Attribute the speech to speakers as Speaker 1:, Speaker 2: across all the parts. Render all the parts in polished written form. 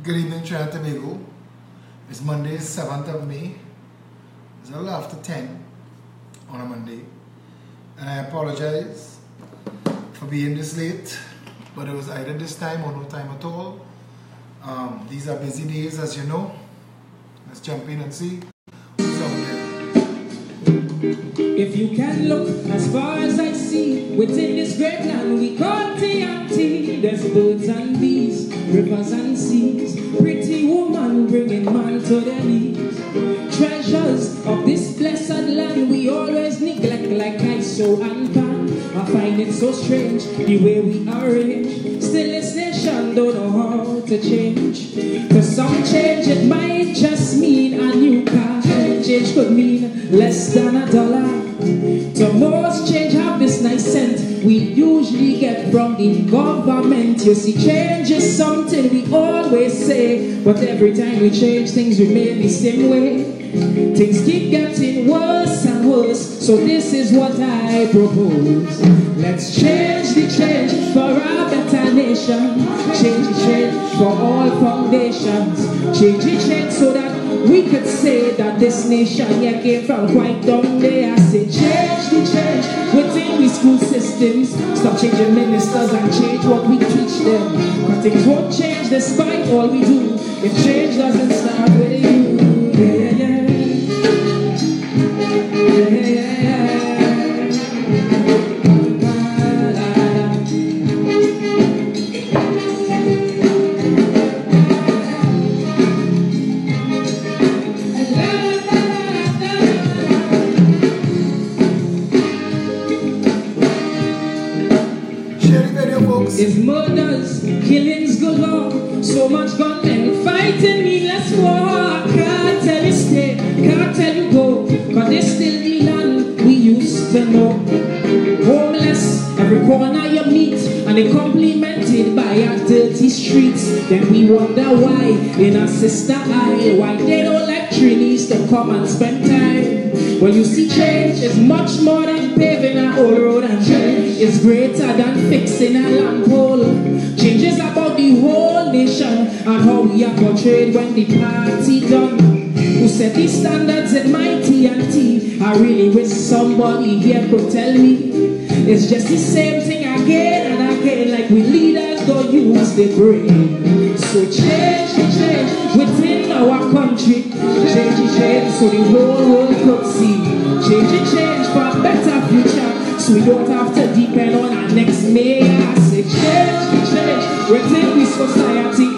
Speaker 1: Good evening, Trinidad and Tobago. It's Monday, 7th of May. It's a little after 10 on a Monday. And I apologize for being this late, but it was either this time or no time at all. These are busy days, as you know. Let's jump in and see who's out there.
Speaker 2: If you can look as far as I see, within this great land we call TNT, there's birds and bees, rivers and seas, pretty woman bringing man to their knees. Treasures of this blessed land we always neglect like ISO and pan. I find it so strange the way we arrange. Still this nation don't know how to change. For some change it might just mean a new car. Change could mean less than $1. To most change have this nice scent we usually get from the government. You see, change is something we always say, but every time we change things remain the same way. Things keep getting worse and worse, so this is what I propose. Let's change the change for a better nation. Change the change for all foundations. Change the change so that we could say that this nation here came from quite down there. I say change the change within the school systems. Stop changing ministers and change what we teach them. But things won't change despite all we do if change doesn't start with you. Yeah, yeah. If murders, killings galore, so much gunmen fighting meaningless war. I can't tell you stay, can't tell you go, cause this still the land we used to know. Homeless, every corner you meet, and they complimented by our dirty streets. Then we wonder why, in our sister isle, why they don't let Trinis to come and spend time. Well, you see, change is much more than paving a whole road, and change is greater than fixing a lamp pole. Change is about the whole nation and how we are portrayed when the party done. Who set the standards in my TNT? I really wish somebody here could tell me. It's just the same thing again and again, like we leaders don't use the brain. So change the change within our country. Change the change so the whole world could see. Change the change for a better future, so we don't have to depend on our next mayor. I say change the change within the society.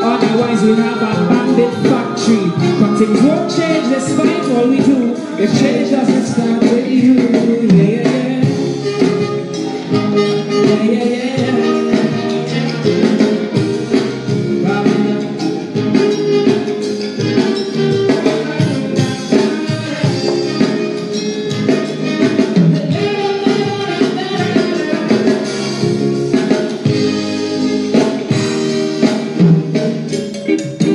Speaker 2: Otherwise we'll have a bandit factory. But things won't change despite all we do if change doesn't start with you. Yeah, yeah, yeah, yeah, yeah.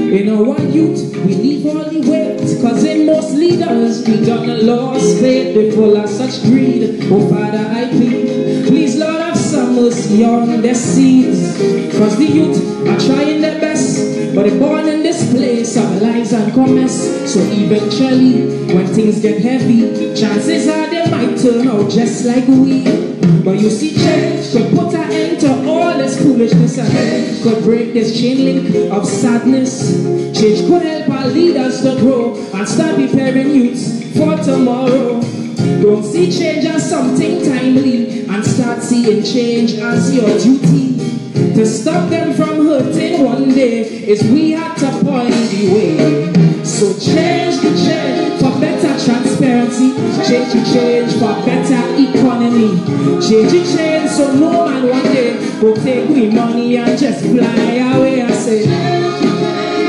Speaker 2: In our youth, we leave all the weight, cause in most leaders, we done lost faith. They full of such greed. Oh Father, I plead, please Lord have some mercy on their seeds. Cause the youth are trying their best, but they're born in this place of lies and commerce. So eventually, when things get heavy, chances are they might turn out just like we. But you see, change could put an end to all this foolishness and could break this chain link of sadness. Change could help our leaders to grow and start preparing youths for tomorrow. Don't see change as something timely and start seeing change as your duty. To stop them from hurting one day is we have to point the way. So change the change for better transparency. Change the change for better economy. Change the change so no man one day will take we money and just fly away. I say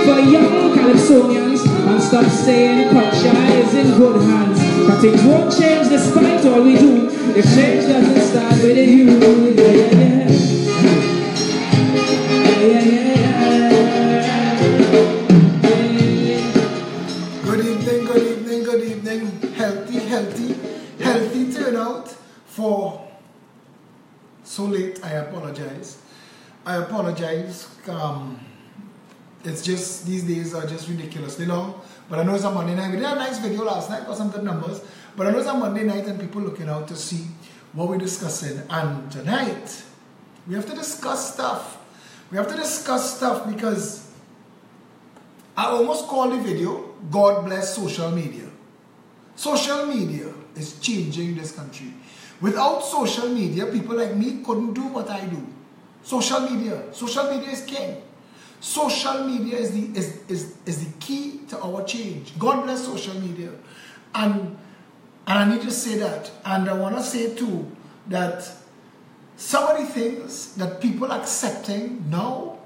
Speaker 2: for young Calypsonians, and stop saying culture is in good hands. But things won't change despite all we do if change doesn't start with you. Yeah, yeah, yeah. Yeah, yeah, yeah.
Speaker 1: Good evening, good evening, good evening. Healthy turnout for so late. I apologize. It's just, these days are just ridiculously long. But I know it's a Monday night. We did a nice video last night, got some good numbers. But I know it's a Monday night and people looking out to see what we're discussing. And tonight, we have to discuss stuff. We have to discuss stuff because I almost called the video, God Bless Social Media. Social media is changing this country. Without social media, people like me couldn't do what I do. Social media is king. Social media is the key to our change. God bless social media. And I need to say that. And I want to say too that some of the things that people are accepting now,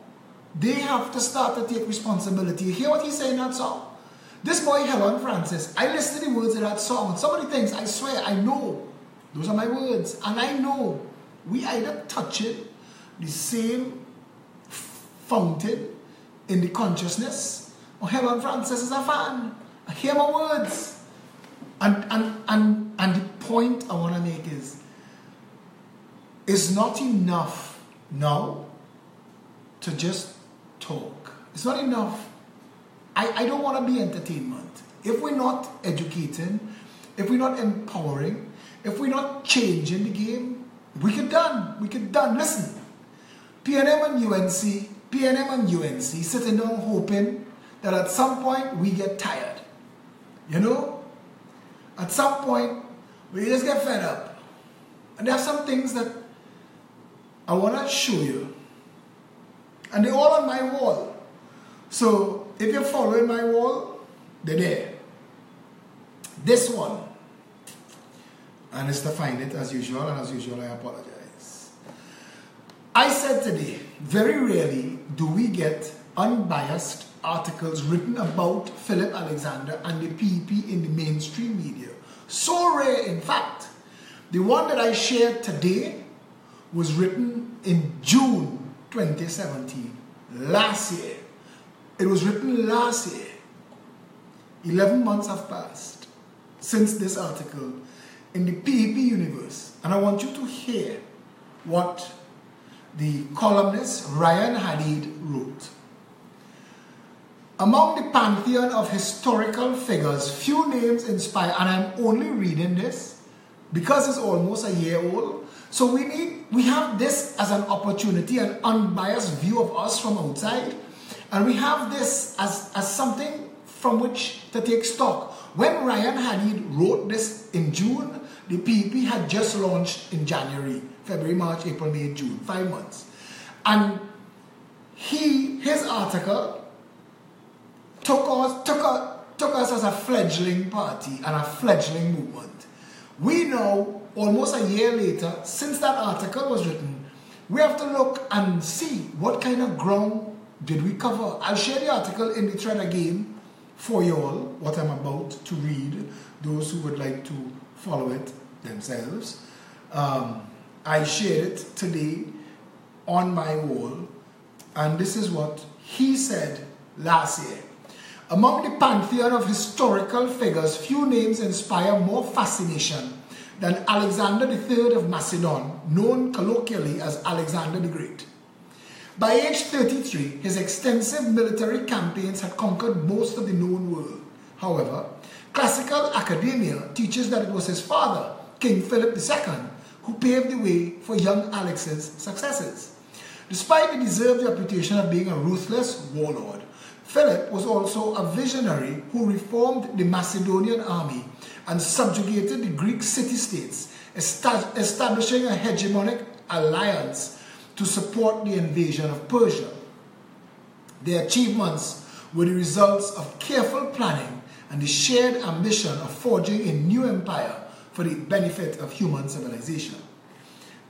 Speaker 1: they have to start to take responsibility. You hear what he's saying in that song? This boy, Helen Francis, I listened to the words of that song. And some of the things, I swear, I know. Those are my words. And I know we either touching the same fountain in the consciousness, or Helen Francis is a fan. I hear my words. And the point I want to make is, it's not enough now to just talk. It's not enough. I don't want to be entertainment. If we're not educating, if we're not empowering, if we're not changing the game, we could done. Listen, PNM and UNC sitting down hoping that at some point we get tired. You know? At some point we just get fed up. And there are some things that I want to show you. And they're all on my wall. So if you're following my wall, they're there. This one. And it's to find it as usual, and as usual I apologize. I said today, very rarely do we get unbiased articles written about Philip Alexander and the PEP in the mainstream media. So rare, in fact. The one that I shared today was written in June 2017, last year. It was written last year. 11 months have passed since this article in the PEP universe. And I want you to hear what the columnist Ryan Hadid wrote. Among the pantheon of historical figures, few names inspire, and I'm only reading this because it's almost a year old. So we have this as an opportunity, an unbiased view of us from outside. And we have this as something from which to take stock. When Ryan Hadid wrote this in June, the PEP had just launched in January, February, March, April, May, June, 5 months. And his article took us as a fledgling party and a fledgling movement. We know, almost a year later, since that article was written, we have to look and see what kind of ground did we cover. I'll share the article in the thread again for you all, what I'm about to read, those who would like to follow it themselves. I shared it today on my wall, and this is what he said last year. Among the pantheon of historical figures, few names inspire more fascination than Alexander III of Macedon, known colloquially as Alexander the Great. By age 33, his extensive military campaigns had conquered most of the known world. However, classical academia teaches that it was his father, King Philip II, who paved the way for young Alex's successes. Despite the deserved reputation of being a ruthless warlord, Philip was also a visionary who reformed the Macedonian army and subjugated the Greek city-states, establishing a hegemonic alliance to support the invasion of Persia. Their achievements were the results of careful planning and the shared ambition of forging a new empire for the benefit of human civilization.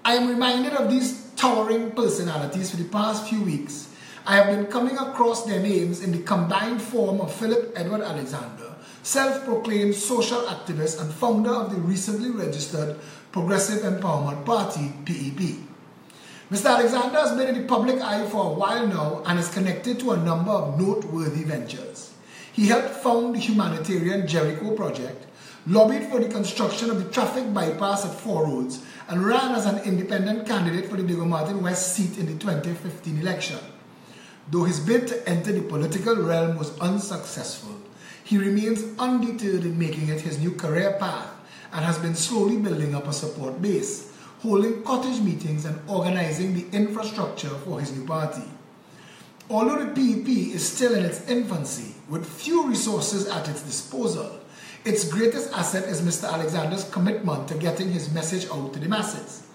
Speaker 1: I am reminded of these towering personalities for the past few weeks. I have been coming across their names in the combined form of Philip Edward Alexander, self-proclaimed social activist and founder of the recently registered Progressive Empowerment Party, PEP. Mr. Alexander has been in the public eye for a while now and is connected to a number of noteworthy ventures. He helped found the humanitarian Jericho Project, lobbied for the construction of the traffic bypass at Four Roads, and ran as an independent candidate for the Diego Martin West seat in the 2015 election. Though his bid to enter the political realm was unsuccessful, he remains undeterred in making it his new career path and has been slowly building up a support base, holding cottage meetings and organizing the infrastructure for his new party. Although the PEP is still in its infancy, with few resources at its disposal, its greatest asset is Mr. Alexander's commitment to getting his message out to the masses.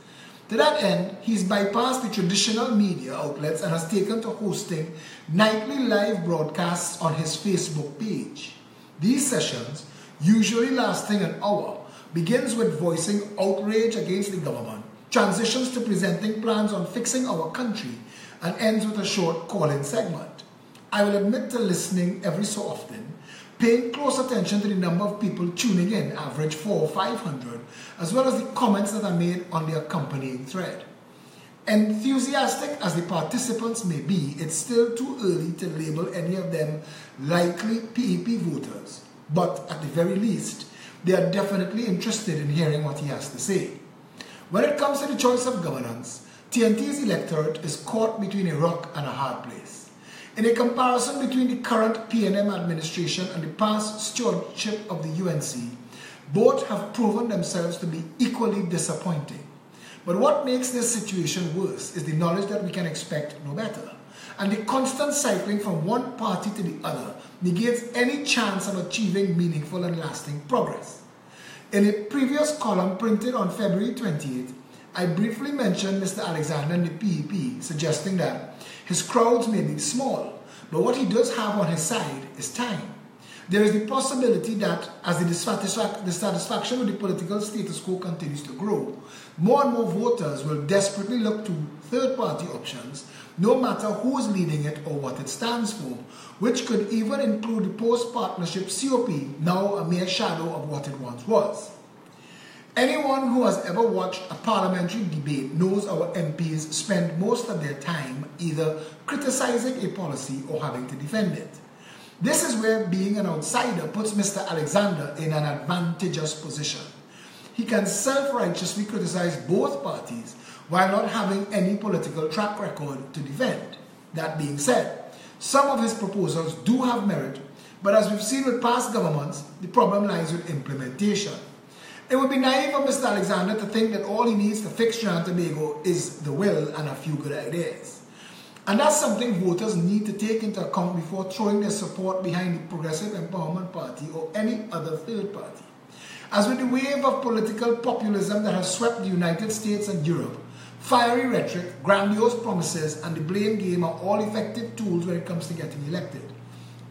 Speaker 1: To that end, he's bypassed the traditional media outlets and has taken to hosting nightly live broadcasts on his Facebook page. These sessions, usually lasting an hour, begins with voicing outrage against the government, transitions to presenting plans on fixing our country, and ends with a short call-in segment. I will admit to listening every so often, paying close attention to the number of people tuning in, average 400 or 500, as well as the comments that are made on the accompanying thread. Enthusiastic as the participants may be, it's still too early to label any of them likely PEP voters, but at the very least, they are definitely interested in hearing what he has to say. When it comes to the choice of governance, TNT's electorate is caught between a rock and a hard place. In a comparison between the current PNM administration and the past stewardship of the UNC, both have proven themselves to be equally disappointing. But what makes this situation worse is the knowledge that we can expect no better, and the constant cycling from one party to the other negates any chance of achieving meaningful and lasting progress. In a previous column printed on February 28th, I briefly mentioned Mr. Alexander and the PEP, suggesting that his crowds may be small, but what he does have on his side is time. There is the possibility that as the dissatisfaction with the political status quo continues to grow, more and more voters will desperately look to third-party options, no matter who is leading it or what it stands for, which could even include the post-partnership COP, now a mere shadow of what it once was. Anyone who has ever watched a parliamentary debate knows our MPs spend most of their time either criticizing a policy or having to defend it. This is where being an outsider puts Mr. Alexander in an advantageous position. He can self-righteously criticize both parties while not having any political track record to defend. That being said, some of his proposals do have merit, but as we've seen with past governments, the problem lies with implementation. It would be naive of Mr. Alexander to think that all he needs to fix Trinidad and Tobago is the will and a few good ideas. And that's something voters need to take into account before throwing their support behind the Progressive Empowerment Party or any other third party. As with the wave of political populism that has swept the United States and Europe, fiery rhetoric, grandiose promises, and the blame game are all effective tools when it comes to getting elected.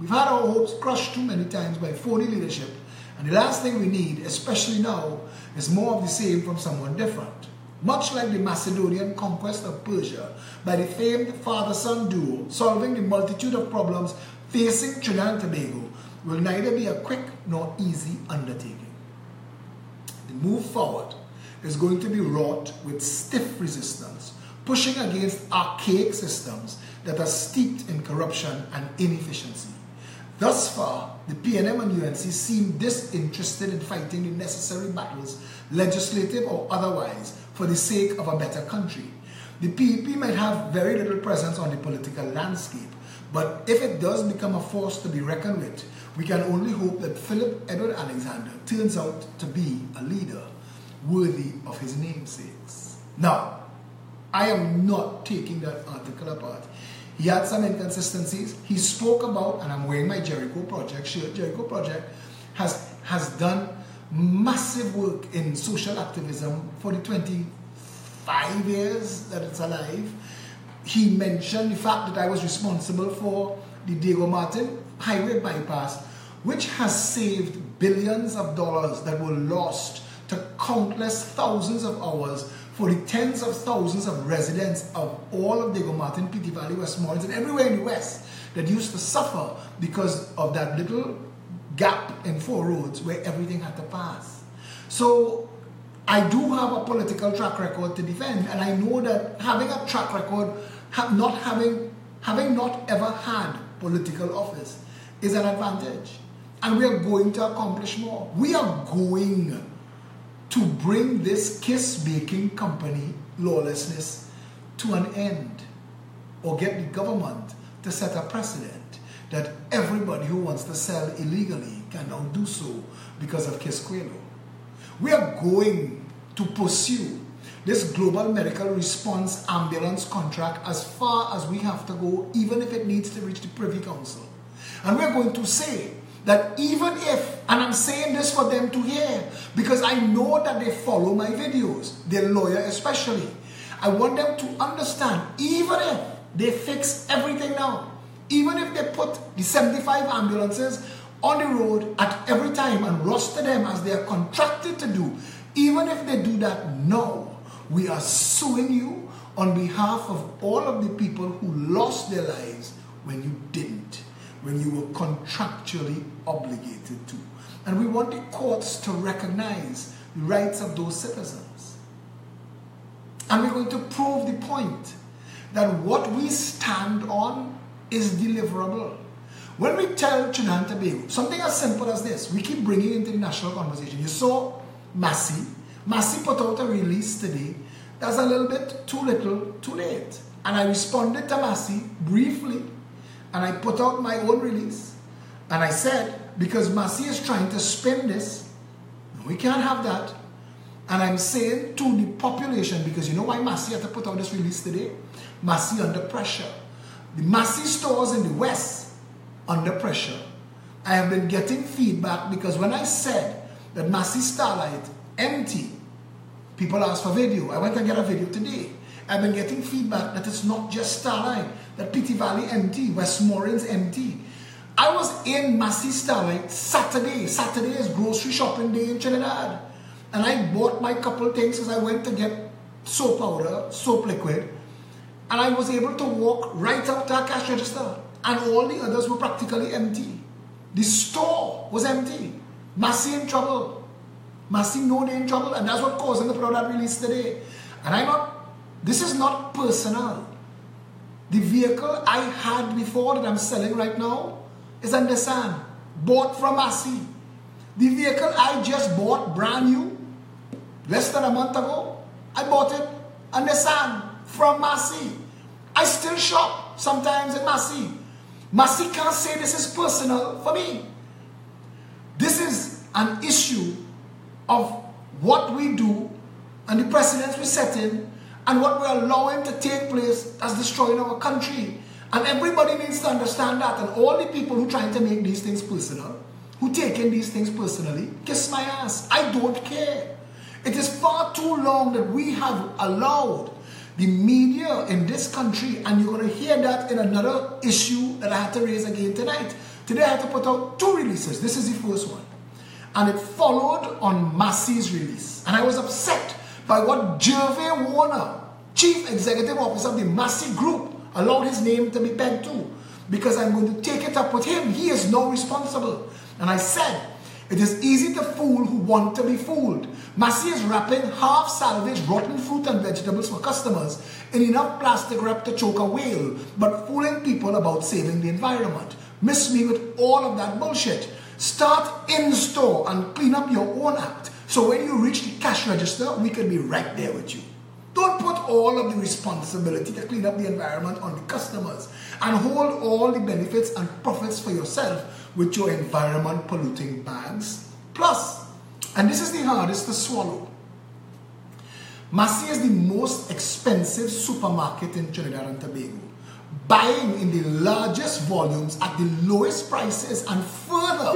Speaker 1: We've had our hopes crushed too many times by phony leadership, and the last thing we need, especially now, is more of the same from someone different. Much like the Macedonian conquest of Persia by the famed father-son duo, solving the multitude of problems facing Trinidad and Tobago will neither be a quick nor easy undertaking. The move forward is going to be wrought with stiff resistance, pushing against archaic systems that are steeped in corruption and inefficiency. Thus far, the PNM and UNC seem disinterested in fighting the necessary battles, legislative or otherwise, for the sake of a better country. The PEP might have very little presence on the political landscape, but if it does become a force to be reckoned with, we can only hope that Philip Edward Alexander turns out to be a leader worthy of his namesakes. Now, I am not taking that article apart. He had some inconsistencies. He spoke about, and I'm wearing my Jericho Project shirt. Jericho Project has done massive work in social activism for the 25 years that it's alive. He mentioned the fact that I was responsible for the Diego Martin highway bypass, which has saved billions of dollars that were lost to countless thousands of hours for the tens of thousands of residents of all of Diego Martin, PT Valley, Westmoreland, and everywhere in the West that used to suffer because of that little gap in 4 roads where everything had to pass. So I do have a political track record to defend, and I know that having a track record, having not ever had political office is an advantage. And we are going to accomplish more. We are going to bring this kiss-baking company lawlessness to an end, or get the government to set a precedent that everybody who wants to sell illegally can now do so because of Kisquelo. We are going to pursue this global medical response ambulance contract as far as we have to go, even if it needs to reach the Privy Council. And we're going to say that even if, and I'm saying this for them to hear, because I know that they follow my videos, their lawyer especially, I want them to understand, even if they fix everything now, even if they put the 75 ambulances on the road at every time and roster them as they are contracted to do, even if they do that now, we are suing you on behalf of all of the people who lost their lives when you didn't, when you were contractually obligated to. And we want the courts to recognize the rights of those citizens. And we're going to prove the point that what we stand on is deliverable. When we tell Trinidad and Tobago, something as simple as this, we keep bringing into the national conversation. You saw Massey. Massey put out a release today that's a little bit too little, too late. And I responded to Massey briefly, and I put out my own release. And I said, because Massey is trying to spin this, we can't have that. And I'm saying to the population, because you know why Massey had to put out this release today? Massey under pressure. The Massey stores in the West under pressure. I have been getting feedback because when I said that Massey Starlight empty, people asked for video. I went and get a video today. I've been getting feedback that it's not just Starlight, that Petty Valley empty, Westmoreland's empty. I was in Massey Starlight Saturday. Saturday is grocery shopping day in Trinidad. And I bought my couple things because I went to get soap powder, soap liquid. And I was able to walk right up to a cash register. And all the others were practically empty. The store was empty. Massey in trouble. Massey know they're in trouble. And that's what caused them to put out that release today. And this is not personal. The vehicle I had before that I'm selling right now is a Nissan. Bought from Massey. The vehicle I just bought brand new, less than a month ago, I bought it, a Nissan from Massey. I still shop sometimes in Massey. Massey can't say this is personal for me. This is an issue of what we do and the precedents we set in and what we're allowing to take place that's destroying our country. And everybody needs to understand that. And all the people who are trying to make these things personal, who take in these things personally, kiss my ass. I don't care. It is far too long that we have allowed the media in this country, and you're going to hear that in another issue that I had to raise again tonight. Today I had to put out 2 releases. This is the first one. And it followed on Massey's release. And I was upset by what Gervais Warner, Chief Executive Officer of the Massey Group, allowed his name to be pegged to. Because I'm going to take it up with him. He is now responsible. And I said, it is easy to fool who want to be fooled. Massey is wrapping half-salvaged rotten fruit and vegetables for customers in enough plastic wrap to choke a whale, but fooling people about saving the environment. Miss me with all of that bullshit. Start in-store and clean up your own act, so when you reach the cash register, we can be right there with you. Don't put all of the responsibility to clean up the environment on the customers and hold all the benefits and profits for yourself with your environment polluting bags. Plus, and this is the hardest to swallow, Massey is the most expensive supermarket in Trinidad and Tobago, buying in the largest volumes at the lowest prices and further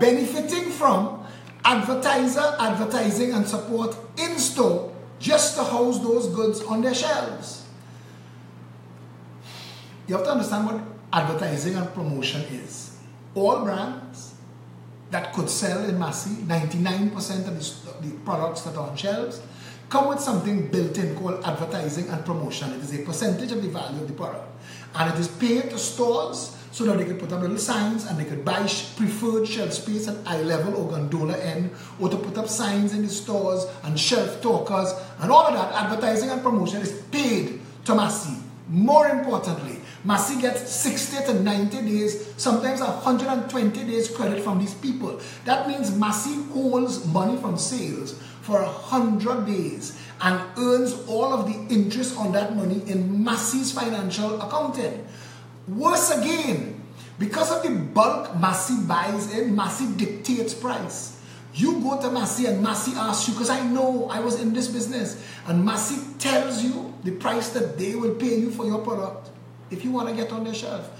Speaker 1: benefiting from advertising and support in-store just to house those goods on their shelves. You have to understand what advertising and promotion is. All brands that could sell in Massey, 99% of the products that are on shelves, come with something built in called advertising and promotion. It is a percentage of the value of the product. And it is paid to stores so that they can put up little signs and they could buy preferred shelf space at eye level or gondola end, or to put up signs in the stores and shelf talkers, and all of that advertising and promotion is paid to Massey. More importantly, Massey gets 60 to 90 days, sometimes 120 days credit from these people. That means Massey holds money from sales for 100 days and earns all of the interest on that money in Massey's financial accounting. Worse again, because of the bulk Massey buys in, Massey dictates price. You go to Massey and Massey asks you, because I know I was in this business, and Massey tells you the price that they will pay you for your product if you want to get on their shelf.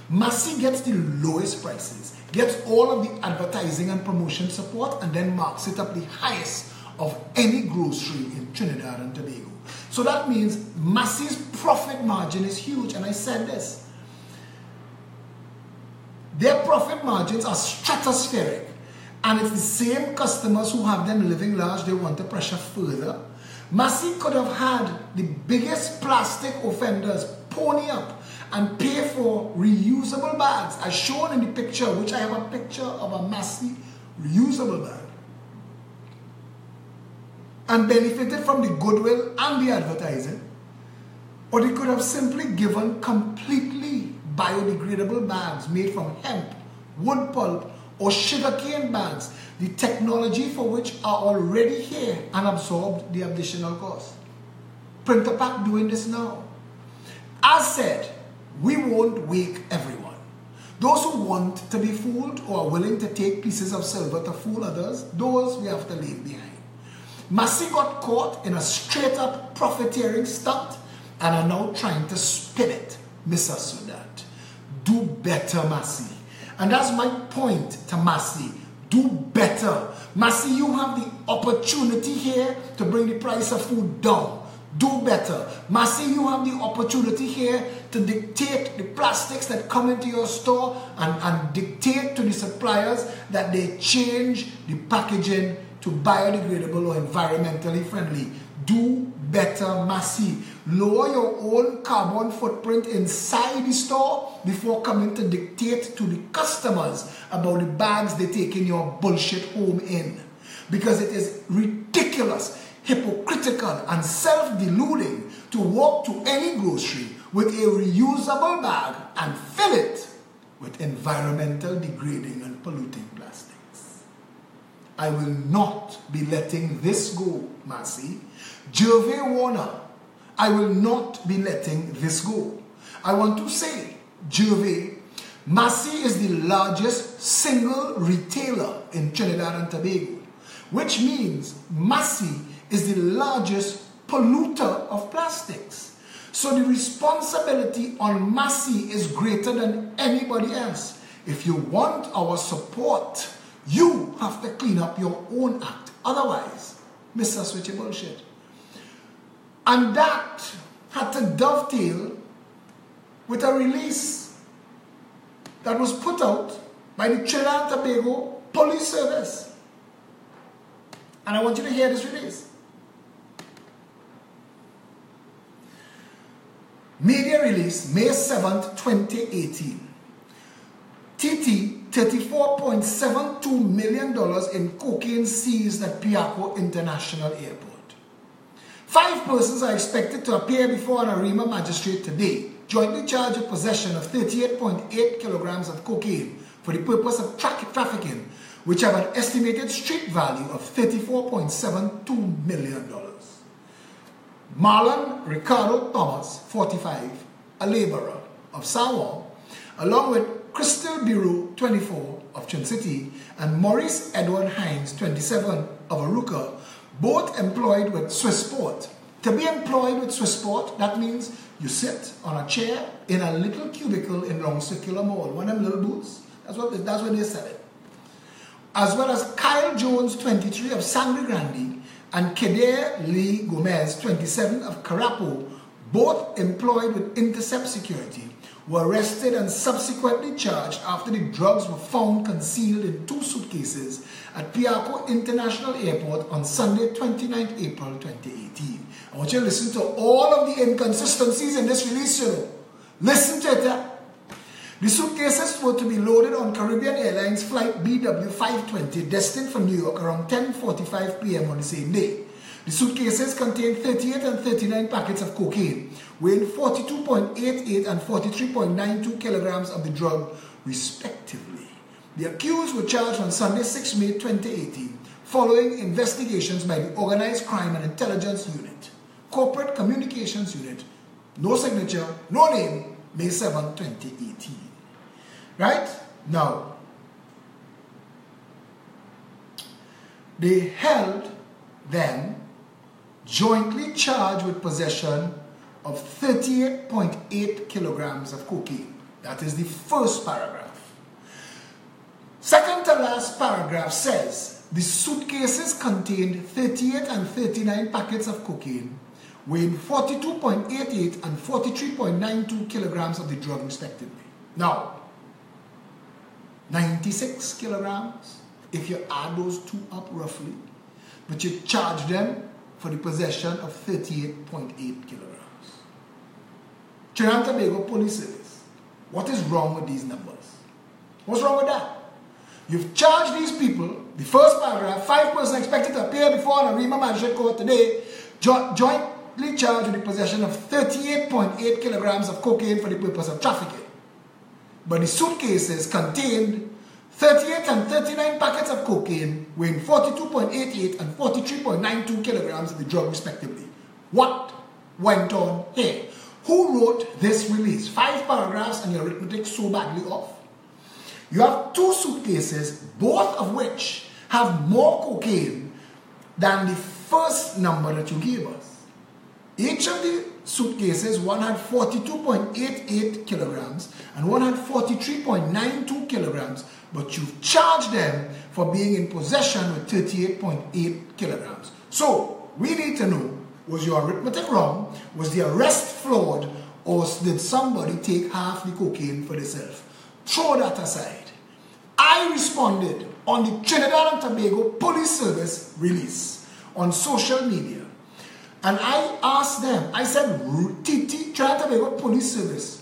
Speaker 1: Massey gets the lowest prices, gets all of the advertising and promotion support, and then marks it up the highest of any grocery in Trinidad and Tobago. So that means Massey's profit margin is huge, and I said this. Their profit margins are stratospheric, and it's the same customers who have them living large, they want to pressure further. Massey could have had the biggest plastic offenders pony up and pay for reusable bags, as shown in the picture, which I have a picture of a Massey reusable bag, and benefited from the goodwill and the advertising. Or they could have simply given completely biodegradable bags made from hemp, wood pulp, or sugarcane bags, the technology for which are already here, and absorbed the additional cost. Printer Pack doing this now. As said, we won't wake everyone. Those who want to be fooled or are willing to take pieces of silver to fool others, those we have to leave behind. Massey got caught in a straight-up profiteering stunt and are now trying to spin it. Miss us with that. Do better, Massey. And that's my point to Massey. Do better. Massey, you have the opportunity here to bring the price of food down. Do better. Massey, you have the opportunity here to dictate the plastics that come into your store and dictate to the suppliers that they change the packaging to biodegradable or environmentally friendly. Do better, Massey. Lower your own carbon footprint inside the store before coming to dictate to the customers about the bags they take in your bullshit home in. Because it is ridiculous, hypocritical, and self-deluding to walk to any grocery with a reusable bag and fill it with environmental degrading and polluting plastics. I will not be letting this go, Massey. Gervais Warner, I will not be letting this go. I want to say, Gervais, Massey is the largest single retailer in Trinidad and Tobago, which means Massey is the largest polluter of plastics. So the responsibility on Massey is greater than anybody else. If you want our support, you have to clean up your own act. Otherwise, Mr. Switchy bullshit. And that had to dovetail with a release that was put out by the Trinidad and Tobago Police Service. And I want you to hear this release. Media release, May 7th, 2018. TT, $34.72 million in cocaine seized at Piarco International Airport. 5 persons are expected to appear before an Arima magistrate today, jointly charged with possession of 38.8 kilograms of cocaine for the purpose of trafficking, which have an estimated street value of $34.72 million. Marlon Ricardo Thomas, 45, a laborer of Sawa, along with Crystal Biru, 24, of Trin City, and Maurice Edward Hines, 27, of Aruka, both employed with Swissport. To be employed with Swissport, that means you sit on a chair in a little cubicle in Long Circular Mall, one of them little booths. That's what they sell it. As well as Kyle Jones, 23, of Sangre Grande, and Kedair Lee Gomez, 27, of Carapo, both employed with Intercept Security, were arrested and subsequently charged after the drugs were found concealed in 2 suitcases at Piarco International Airport on Sunday, 29th April 2018. I want you to listen to all of the inconsistencies in this release, you know. Listen to it. The suitcases were to be loaded on Caribbean Airlines flight BW520 destined for New York around 10:45 p.m. on the same day. The suitcases contained 38 and 39 packets of cocaine, weighing 42.88 and 43.92 kilograms of the drug, respectively. The accused were charged on Sunday, 6 May 2018, following investigations by the Organized Crime and Intelligence Unit, Corporate Communications Unit, no signature, no name, May 7, 2018. Right? Now, they held them jointly charged with possession of 38.8 kilograms of cocaine. That is the first paragraph. Second to last paragraph says the suitcases contained 38 and 39 packets of cocaine, weighing 42.88 and 43.92 kilograms of the drug respectively. Now, 96 kilograms, if you add those two up roughly, but you charge them for the possession of 38.8 kilograms. Trinidad and Tobago Police Service, what is wrong with these numbers? What's wrong with that? You've charged these people, the first paragraph, 5 persons expected to appear before an Arima Magistrate Court today, jointly charged with the possession of 38.8 kilograms of cocaine for the purpose of trafficking. But the suitcases contained 38 and 39 packets of cocaine, weighing 42.88 and 43.92 kilograms of the drug respectively. What went on here? Who wrote this release? 5 paragraphs and your arithmetic so badly off. You have 2 suitcases, both of which have more cocaine than the first number that you gave us. Each of the suitcases, one had 42.88 kilograms and one had 43.92 kilograms, but you've charged them for being in possession with 38.8 kilograms. So, we need to know, was your arithmetic wrong? Was the arrest flawed? Or did somebody take half the cocaine for themselves? Throw that aside. I responded on the Trinidad and Tobago Police Service release on social media. And I asked them, I said, Trinidad and Tobago Police Service,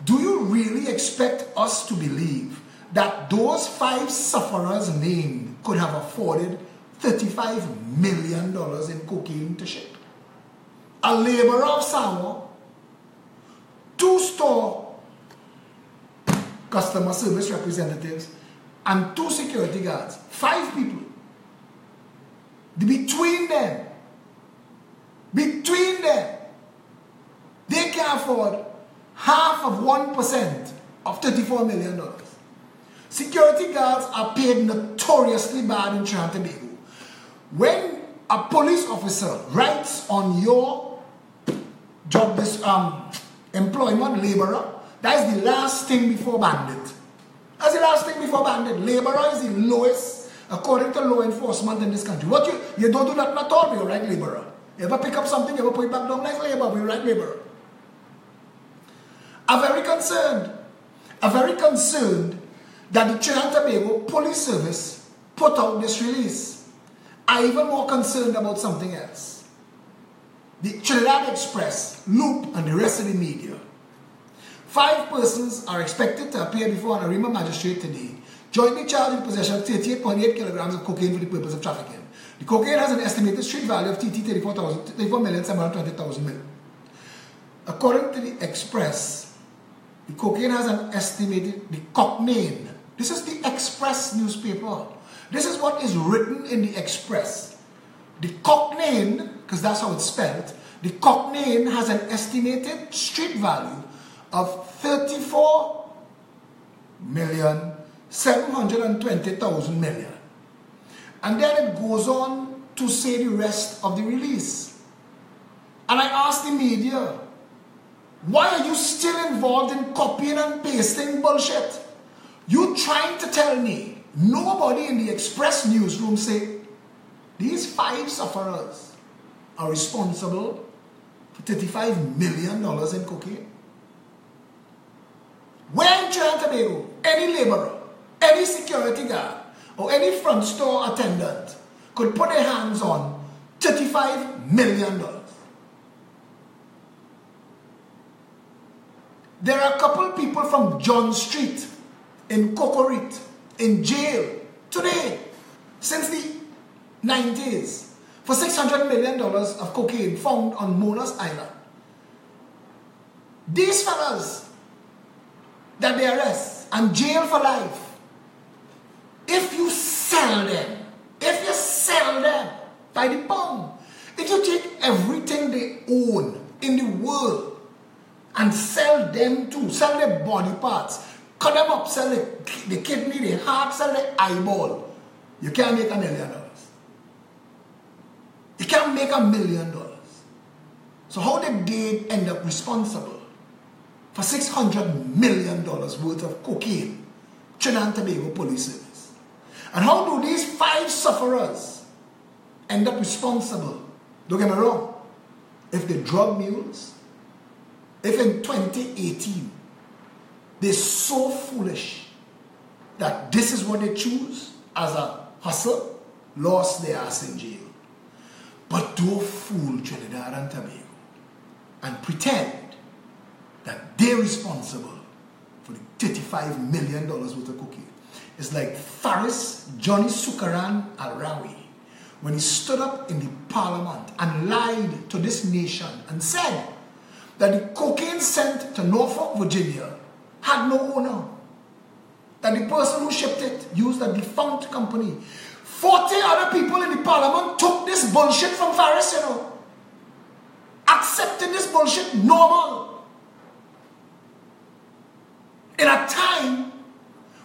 Speaker 1: do you really expect us to believe that those 5 sufferers named could have afforded $35 million in cocaine to ship? A laborer of Samoa, 2 store customer service representatives, and 2 security guards. 5 people. Between them, they can afford half of 1% of $34 million. Security guards are paid notoriously bad in Trinidad and Tobago. When a police officer writes on your job, employment, laborer, that is the last thing before bandit. That's the last thing before bandit. Laborer is the lowest according to law enforcement in this country. What you don't do that at all, you write laborer. You ever pick up something, you ever put it back down like labor, we write laborer. I'm very concerned that the Trinidad and Tobago Police Service put out this release. I'm even more concerned about something else. The Trinidad Express, Loop, and the rest of the media. 5 persons are expected to appear before an Arima magistrate today, jointly charged in possession of 38.8 kilograms of cocaine for the purpose of trafficking. The cocaine has an estimated street value of TT 34,720,000. According to the Express, the cocaine has an estimated, the cocaine. This is the Express newspaper. This is what is written in the Express. The cocaine, because that's how it's spelled, the cocaine has an estimated street value of 34,720,000 million. And then it goes on to say the rest of the release. And I asked the media, why are you still involved in copying and pasting bullshit? You trying to tell me nobody in the Express newsroom say these 5 sufferers are responsible for $35 million in cocaine? Where in Trinidad and Tobago, any laborer, any security guard, or any front store attendant could put their hands on $35 million? There are a couple people from John Street in Cocorit in jail today since the 90s for $600 million of cocaine found on Mona's Island. These fellas that they arrest and jail for life, if you sell them by the pound, if you take everything they own in the world and sell them too, sell their body parts, cut them up, sell the kidney, the heart, sell the eyeball, you can't make $1 million. You can't make $1 million. So how did they end up responsible for $600 million worth of cocaine? Trinidad and Tobago Police Service. And how do these 5 sufferers end up responsible? Don't get me wrong. If they're drug mules, if in 2018 they're so foolish that this is what they choose as a hustle, lost their ass in jail. But don't fool Trinidad and Tobago and pretend that they're responsible for the $35 million worth of cocaine. It's like Faris Johnny Sukaran Arawi when he stood up in the parliament and lied to this nation and said that the cocaine sent to Norfolk, Virginia had no owner. That the person who shipped it used a defunct company. 40 other people in the parliament took this bullshit from Faris, accepted this bullshit normal. In a time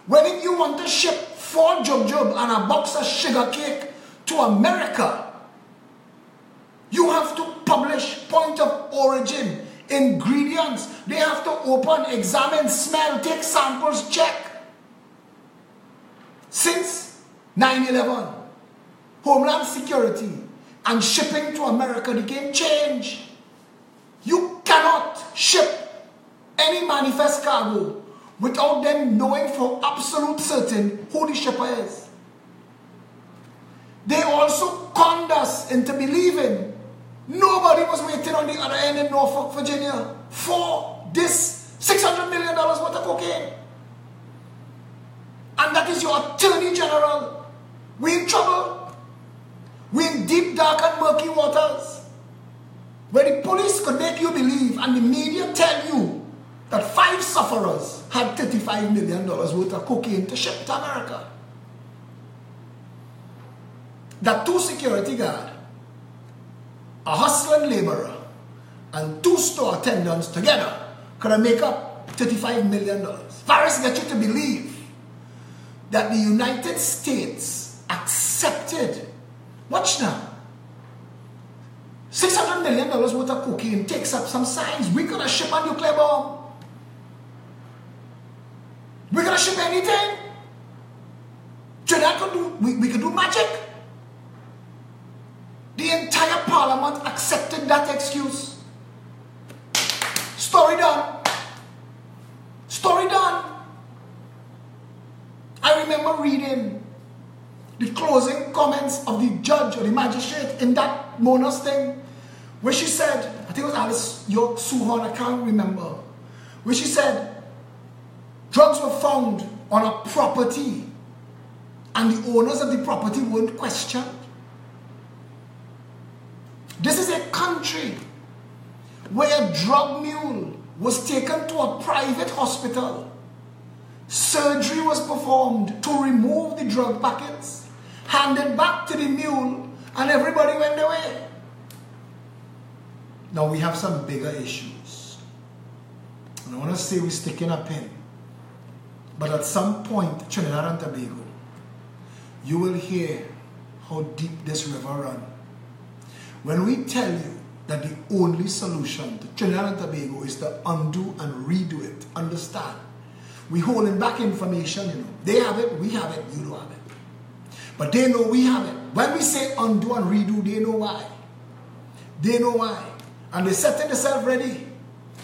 Speaker 1: when if you want to ship 4 jub and a box of sugar cake to America, you have to publish point of origin, ingredients. They have to open, examine, smell, take samples, check. Since 9/11, Homeland Security and shipping to America, the game changed. You cannot ship any manifest cargo without them knowing for absolute certain who the shipper is. They also conned us into believing nobody was waiting on the other end in Norfolk, Virginia for this $600 million worth of cocaine. And that is your Attorney General. We in trouble. We in deep, dark and murky waters. Where the police could make you believe and the media tell you that 5 sufferers had $35 million worth of cocaine to ship to America. That 2 security guards, a hustling laborer, and 2 store attendants together could make up $35 million. Faris get you to believe that the United States accepted, watch now, $600 million worth of cocaine takes up some signs. We could have shipped a nuclear bomb. We could have shipped anything. Trinidad could do, we could do magic. The entire parliament accepted that excuse. Story done. Story done. I remember reading the closing comments of the judge or the magistrate in that Mona's thing, where she said, I think it was Alice York Suhon, I can't remember, where she said, drugs were found on a property and the owners of the property weren't questioned. This is a country where a drug mule was taken to a private hospital. Surgery was performed to remove the drug packets, handed back to the mule, and everybody went their way. Now we have some bigger issues. And I want to say we're sticking a pin. But at some point, Trinidad and Tobago, you will hear how deep this river runs. When we tell you that the only solution to Trinidad and Tobago is to undo and redo it, understand? We're holding back information, They have it, we have it, you don't have it. But they know we have it. When we say undo and redo, they know why. They know why. And they're setting themselves ready.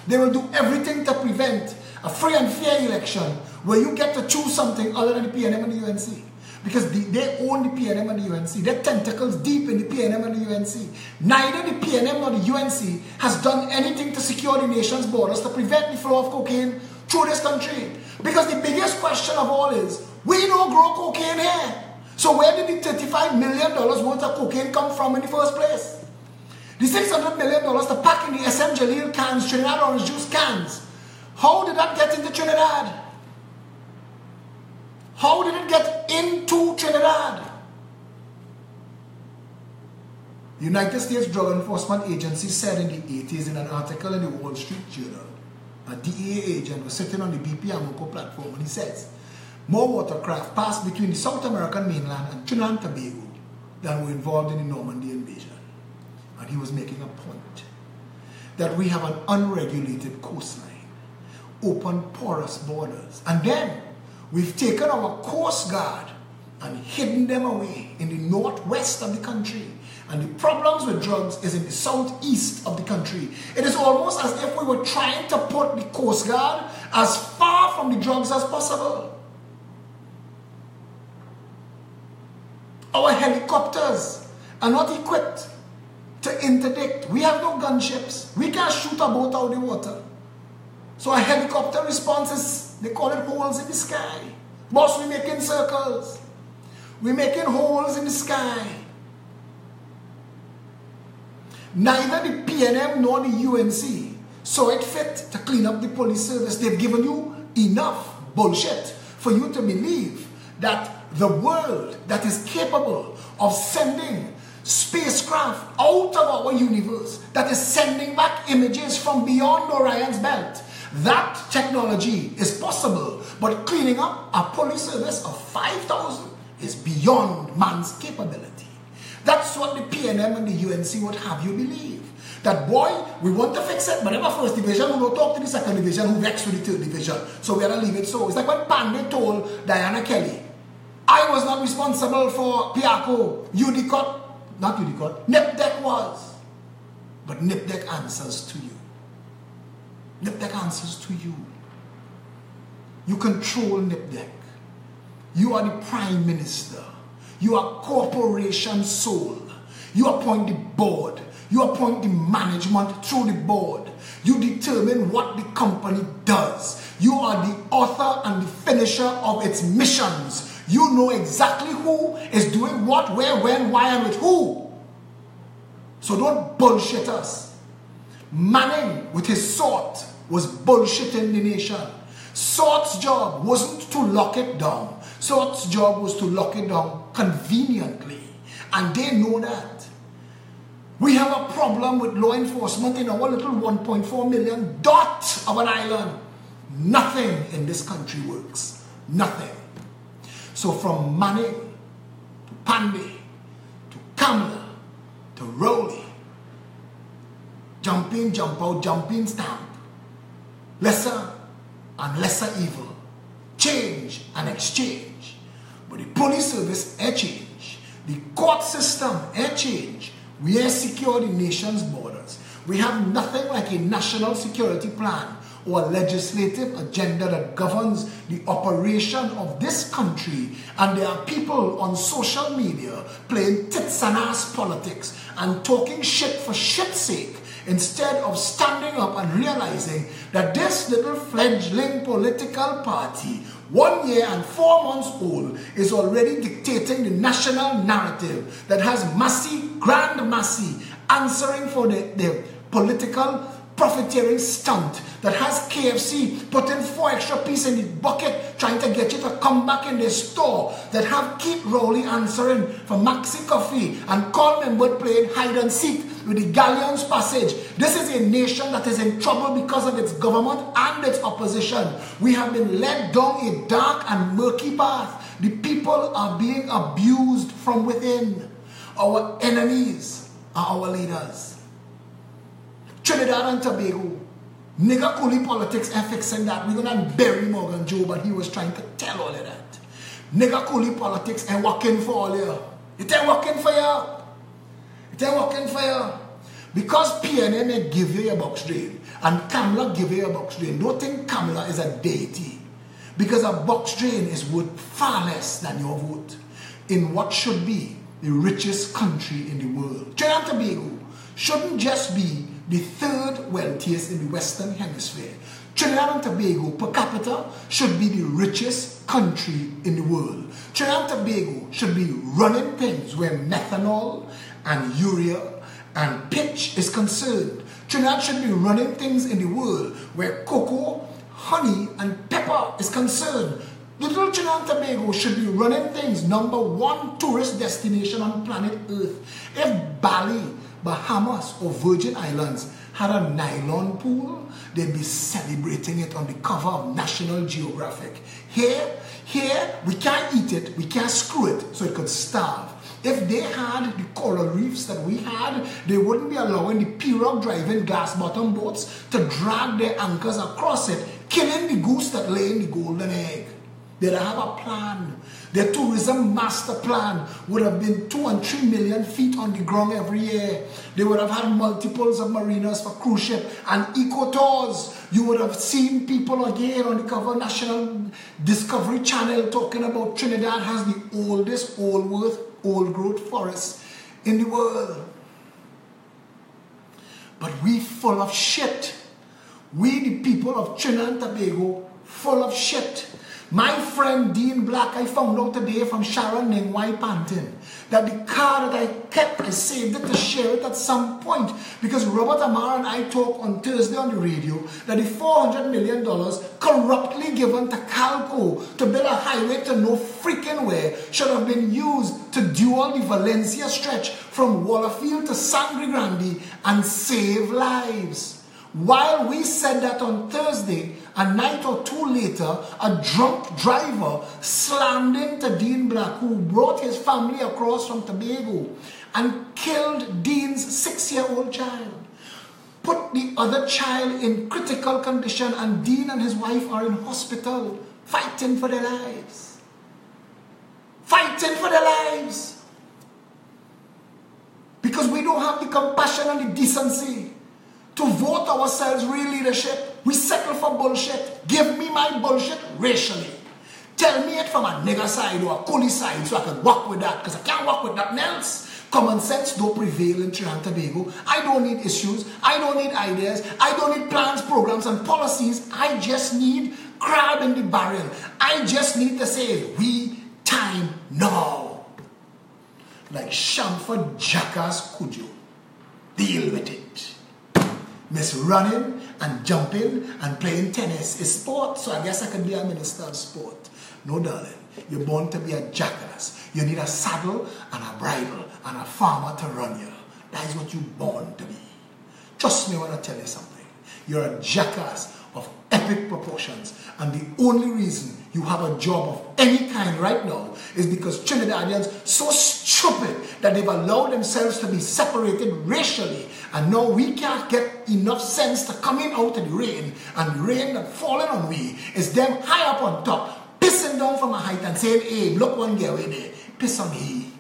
Speaker 1: They will do everything to prevent a free and fair election where you get to choose something other than the PNM and the UNC. Because they own the PNM and the UNC. Their tentacles deep in the PNM and the UNC. Neither the PNM nor the UNC has done anything to secure the nation's borders to prevent the flow of cocaine through this country. Because the biggest question of all is, we don't grow cocaine here. So where did the $35 million worth of cocaine come from in the first place? The $600 million to pack in the SM Jaleel cans, Trinidad orange juice cans. How did that get into Trinidad? How did it get into Trinidad? The United States Drug Enforcement Agency said in the 80s in an article in the Wall Street Journal a DEA agent, was sitting on the BP Amoco platform, and he says, more watercraft passed between the South American mainland and Trinidad and Tobago than were involved in the Normandy invasion. And he was making a point that we have an unregulated coastline, open porous borders, and then we've taken our Coast Guard and hidden them away in the northwest of the country. And the problems with drugs is in the southeast of the country. It is almost as if we were trying to put the Coast Guard as far from the drugs as possible. Our helicopters are not equipped to interdict. We have no gunships. We can't shoot a boat out of the water. So a helicopter response is, they call it holes in the sky. Boss, we're making circles. We're making holes in the sky. Neither the PNM nor the UNC saw it fit to clean up the police service. They've given you enough bullshit for you to believe that the world that is capable of sending spacecraft out of our universe, that is sending back images from beyond Orion's belt, that technology is possible. But cleaning up a police service of 5,000 is beyond man's capability. That's what the PNM and the UNC would have you believe. That, boy, we want to fix it, but never first division, we don't talk to the second division, who vexed with the third division. So we're going to leave it so. It's like when Pandey told Diana Kelly, I was not responsible for Piaco, Udicott, not Udicott, NIPDEC was. But NIPDEC answers to you. NIPDEC answers to you. You control NIPDEC. You are the Prime Minister. You are corporation soul. You appoint the board. You appoint the management through the board. You determine what the company does. You are the author and the finisher of its missions. You know exactly who is doing what, where, when, why, and with who. So don't bullshit us. Manning, with his sword, was bullshitting the nation. Sword's job wasn't to lock it down. Sword's job was to lock it down conveniently. And they know that. We have a problem with law enforcement in our little 1.4 million dot of an island. Nothing in this country works. Nothing. So from Manning to Pandey to Kamala to Rowley, jump in, jump out, jump in, stamp. Lesser and lesser evil. Change and exchange. But the police service, a change. The court system, a change. We are secure the nation's borders. We have nothing like a national security plan or a legislative agenda that governs the operation of this country. And there are people on social media playing tits and ass politics and talking shit for shit's sake, instead of standing up and realizing that this little fledgling political party, 1 year and 4 months old, is already dictating the national narrative that has Massey, Grand Massey, answering for the political profiteering stunt, that has KFC putting 4 extra pieces in the bucket trying to get you to come back in the store, that have Keith Rowley answering for Maxi Coffee and Coleman Wood playing hide and seek with the Galleon's Passage. This is a nation that is in trouble because of its government and its opposition. We have been led down a dark and murky path. The people are being abused from within. Our enemies are our leaders. Trinidad and Tobago, nigger coolie politics and fixing that. We're going to bury Morgan Joe, but he was trying to tell all of that. Nigger coolie politics and working for all you. It ain't working for you. It ain't working for you. Because PNM may give you your box drain and Kamala give you your box drain, don't think Kamala is a deity. Because a box drain is worth far less than your vote in what should be the richest country in the world. Trinidad and Tobago shouldn't just be the third wealthiest in the Western Hemisphere. Trinidad and Tobago per capita should be the richest country in the world. Trinidad and Tobago should be running things where methanol and urea and pitch is concerned. Trinidad should be running things in the world where cocoa, honey and pepper is concerned. Little Trinidad and Tobago should be running things #1 tourist destination on planet Earth. If Bali, Bahamas or Virgin Islands had a nylon pool, they'd be celebrating it on the cover of National Geographic. Here, we can't eat it, we can't screw it, so it could starve. If they had the coral reefs that we had, they wouldn't be allowing the pirogue driving glass bottom boats to drag their anchors across it, killing the goose that lay in the golden egg. They'd have a plan. Their tourism master plan would have been 2 and 3 million feet on the ground every year. They would have had multiples of marinas for cruise ship and eco tours. You would have seen people again on the cover of National Discovery Channel talking about Trinidad has the oldest old growth forest in the world. But we full of shit. We the people of Trinidad and Tobago full of shit. My friend Dean Black, I found out today from Sharon Ningwai Pantin that the car that I kept, I saved it to share it at some point because Robert Amar and I talked on Thursday on the radio that the $400 million corruptly given to Calco to build a highway to no freaking where should have been used to dual the Valencia stretch from Wallafield to Sangre Grande and save lives. While we said that on Thursday, a night or two later, a drunk driver slammed into Dean Black, who brought his family across from Tobago and killed Dean's 6-year-old child. Put the other child in critical condition, and Dean and his wife are in hospital fighting for their lives. Fighting for their lives. Because we don't have the compassion and the decency to vote ourselves real leadership. We settle for bullshit. Give me my bullshit racially. Tell me it from a nigger side or a coolie side so I can work with that, because I can't work with nothing else. Common sense don't prevail in Trinidad and Tobago. I don't need issues. I don't need ideas. I don't need plans, programs, and policies. I just need crab in the barrel. I just need to say, we time now. Like Shamford Jackass could you. Deal with it. Miss running and jumping and playing tennis is sport, so I guess I can be a minister of sport. No, darling. You're born to be a jackass. You need a saddle and a bridle and a farmer to run you. That is what you're born to be. Trust me when I tell you something. You're a jackass of epic proportions, and the only reason you have a job of any kind right now is because Trinidadians so stupid that they've allowed themselves to be separated racially, and now we can't get enough sense to coming out of the rain, and the rain that falling on we is them high up on top, pissing down from a height and saying, hey, look one girl in there, piss on me.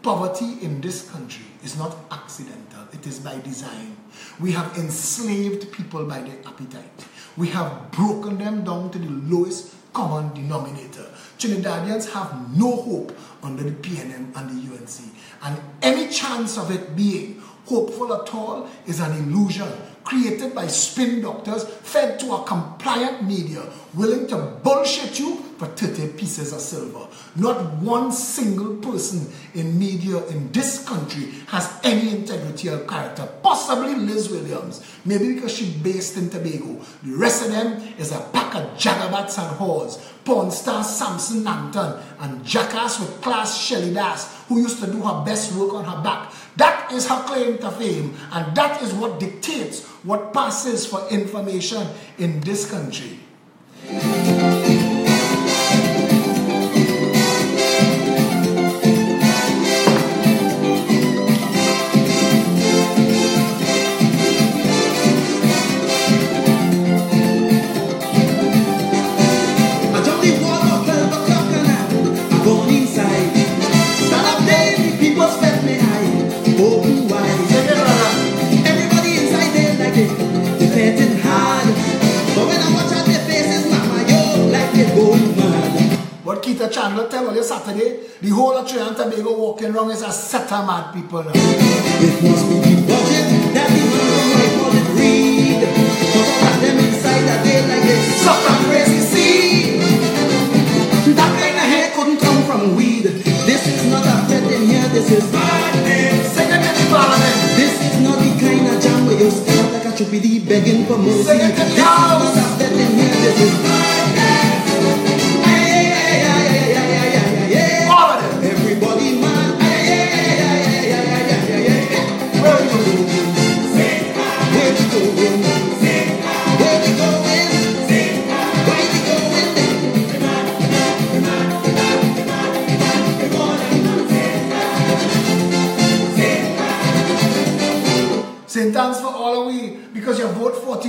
Speaker 1: Poverty in this country is not accidental, it is by design. We have enslaved people by their appetite. We have broken them down to the lowest common denominator. Trinidadians have no hope under the PNM and the UNC. And any chance of it being hopeful at all is an illusion created by spin doctors fed to a compliant media willing to bullshit you for 30 pieces of silver. Not one single person in media in this country has any integrity or character. Possibly Liz Williams, maybe because she's based in Tobago. The rest of them is a pack of jagabats and whores. Porn star Samson Nanton and jackass with class Shelly Das, who used to do her best work on her back. That is her claim to fame, and that is what dictates what passes for information in this country. What Keita Chandler tell you Saturday, the whole of Trinidad and Tobago walking around is a set of mad people now.
Speaker 2: It must be the budget that the man call it greed. Cause all of them inside that they like it suck and crazy seed. That kind of hair couldn't come from weed. This is not a fed in here, this is madness. This is not the kind of jam where you stand like a chupidi begging for mercy. This is not a fed in here, this is madness. Everybody man, where you go?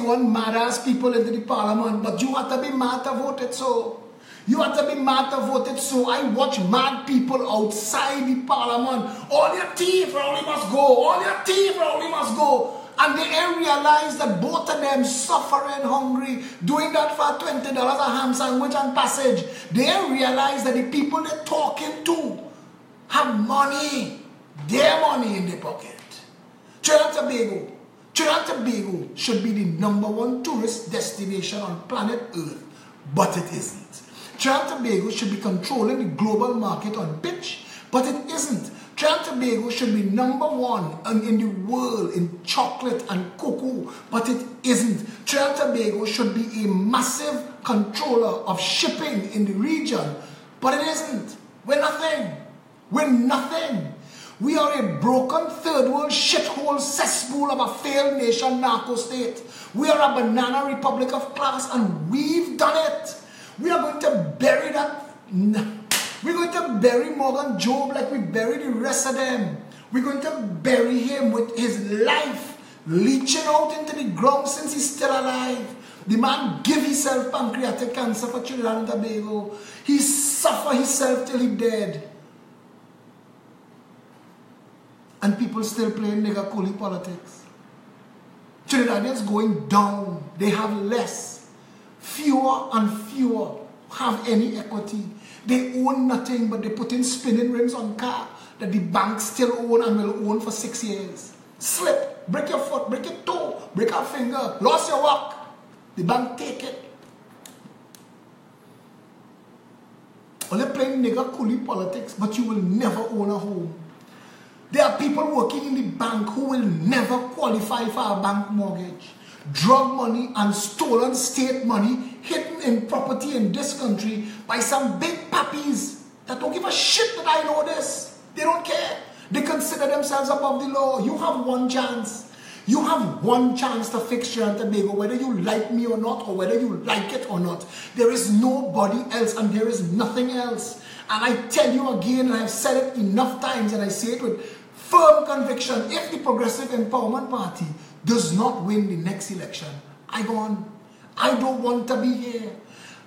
Speaker 1: 21 mad-ass people into the parliament, but you have to be mad to vote it so. You have to be mad to vote it so. I watch mad people outside the parliament. All your teeth, Rowley must go. All your teeth, Rowley must go. And they realize that both of them suffering hungry, doing that for $20 a ham sandwich and passage. They realize that the people they're talking to have money, their money in their pocket. Trinidad and Tobago should be the #1 tourist destination on planet Earth, but it isn't. Trinidad and Tobago should be controlling the global market on pitch, but it isn't. Trinidad and Tobago should be #1 in the world in chocolate and cocoa, but it isn't. Trinidad and Tobago should be a massive controller of shipping in the region, but it isn't. We're nothing. We're nothing. We are a broken third world shithole cesspool of a failed nation narco state. We are a banana republic of class, and we've done it. We are going to bury that. We're going to bury Morgan Job like we bury the rest of them. We're going to bury him with his life leaching out into the ground since he's still alive. The man gave himself pancreatic cancer for Trinidad and Tobago. He suffered himself till he dead. And people still playing nigger coolie politics. Trinidadians going down. They have less. Fewer and fewer have any equity. They own nothing, but they put in spinning rims on car that the bank still own and will own for 6 years. Slip, break your foot, break your toe, break your finger, lost your work. The bank take it. Only playing nigger coolie politics, but you will never own a home. There are people working in the bank who will never qualify for a bank mortgage. Drug money and stolen state money hidden in property in this country by some big pappies that don't give a shit that I know this. They don't care. They consider themselves above the law. You have one chance. You have one chance to fix Trinidad and Tobago, whether you like me or not, or whether you like it or not. There is nobody else and there is nothing else. And I tell you again, and I've said it enough times, and I say it with firm conviction, if the Progressive Empowerment Party does not win the next election, I go on. I don't want to be here.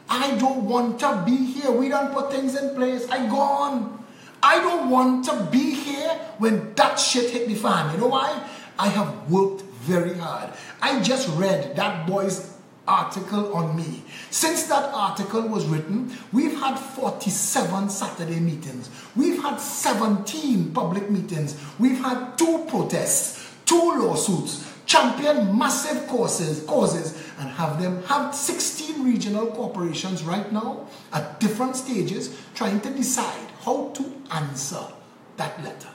Speaker 1: I don't want to be here. We don't put things in place. I go on. I don't want to be here when that shit hit the fan. You know why? I have worked very hard. I just read that boy's article on me. Since that article was written, we've had 47 Saturday meetings. We've had 17 public meetings. We've had 2 protests, 2 lawsuits, champion massive causes, and have 16 regional corporations right now at different stages trying to decide how to answer that letter.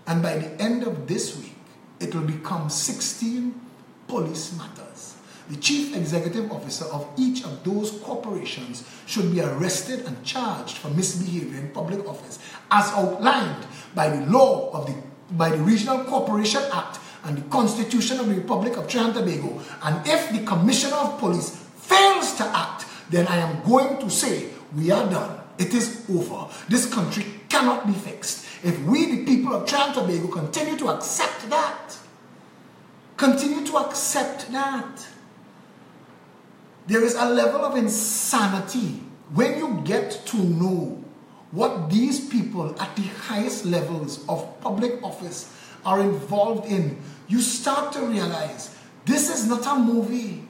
Speaker 1: And by the end of this week, it will become 16 police matters. The chief executive officer of each of those corporations should be arrested and charged for misbehavior in public office as outlined by the law of by the Regional Corporation Act and the Constitution of the Republic of Trinidad and Tobago. And if the Commissioner of Police fails to act, then I am going to say, we are done. It is over. This country cannot be fixed. If we, the people of Trinidad and Tobago, continue to accept that, there is a level of insanity when you get to know what these people at the highest levels of public office are involved in. You start to realize this is not a movie.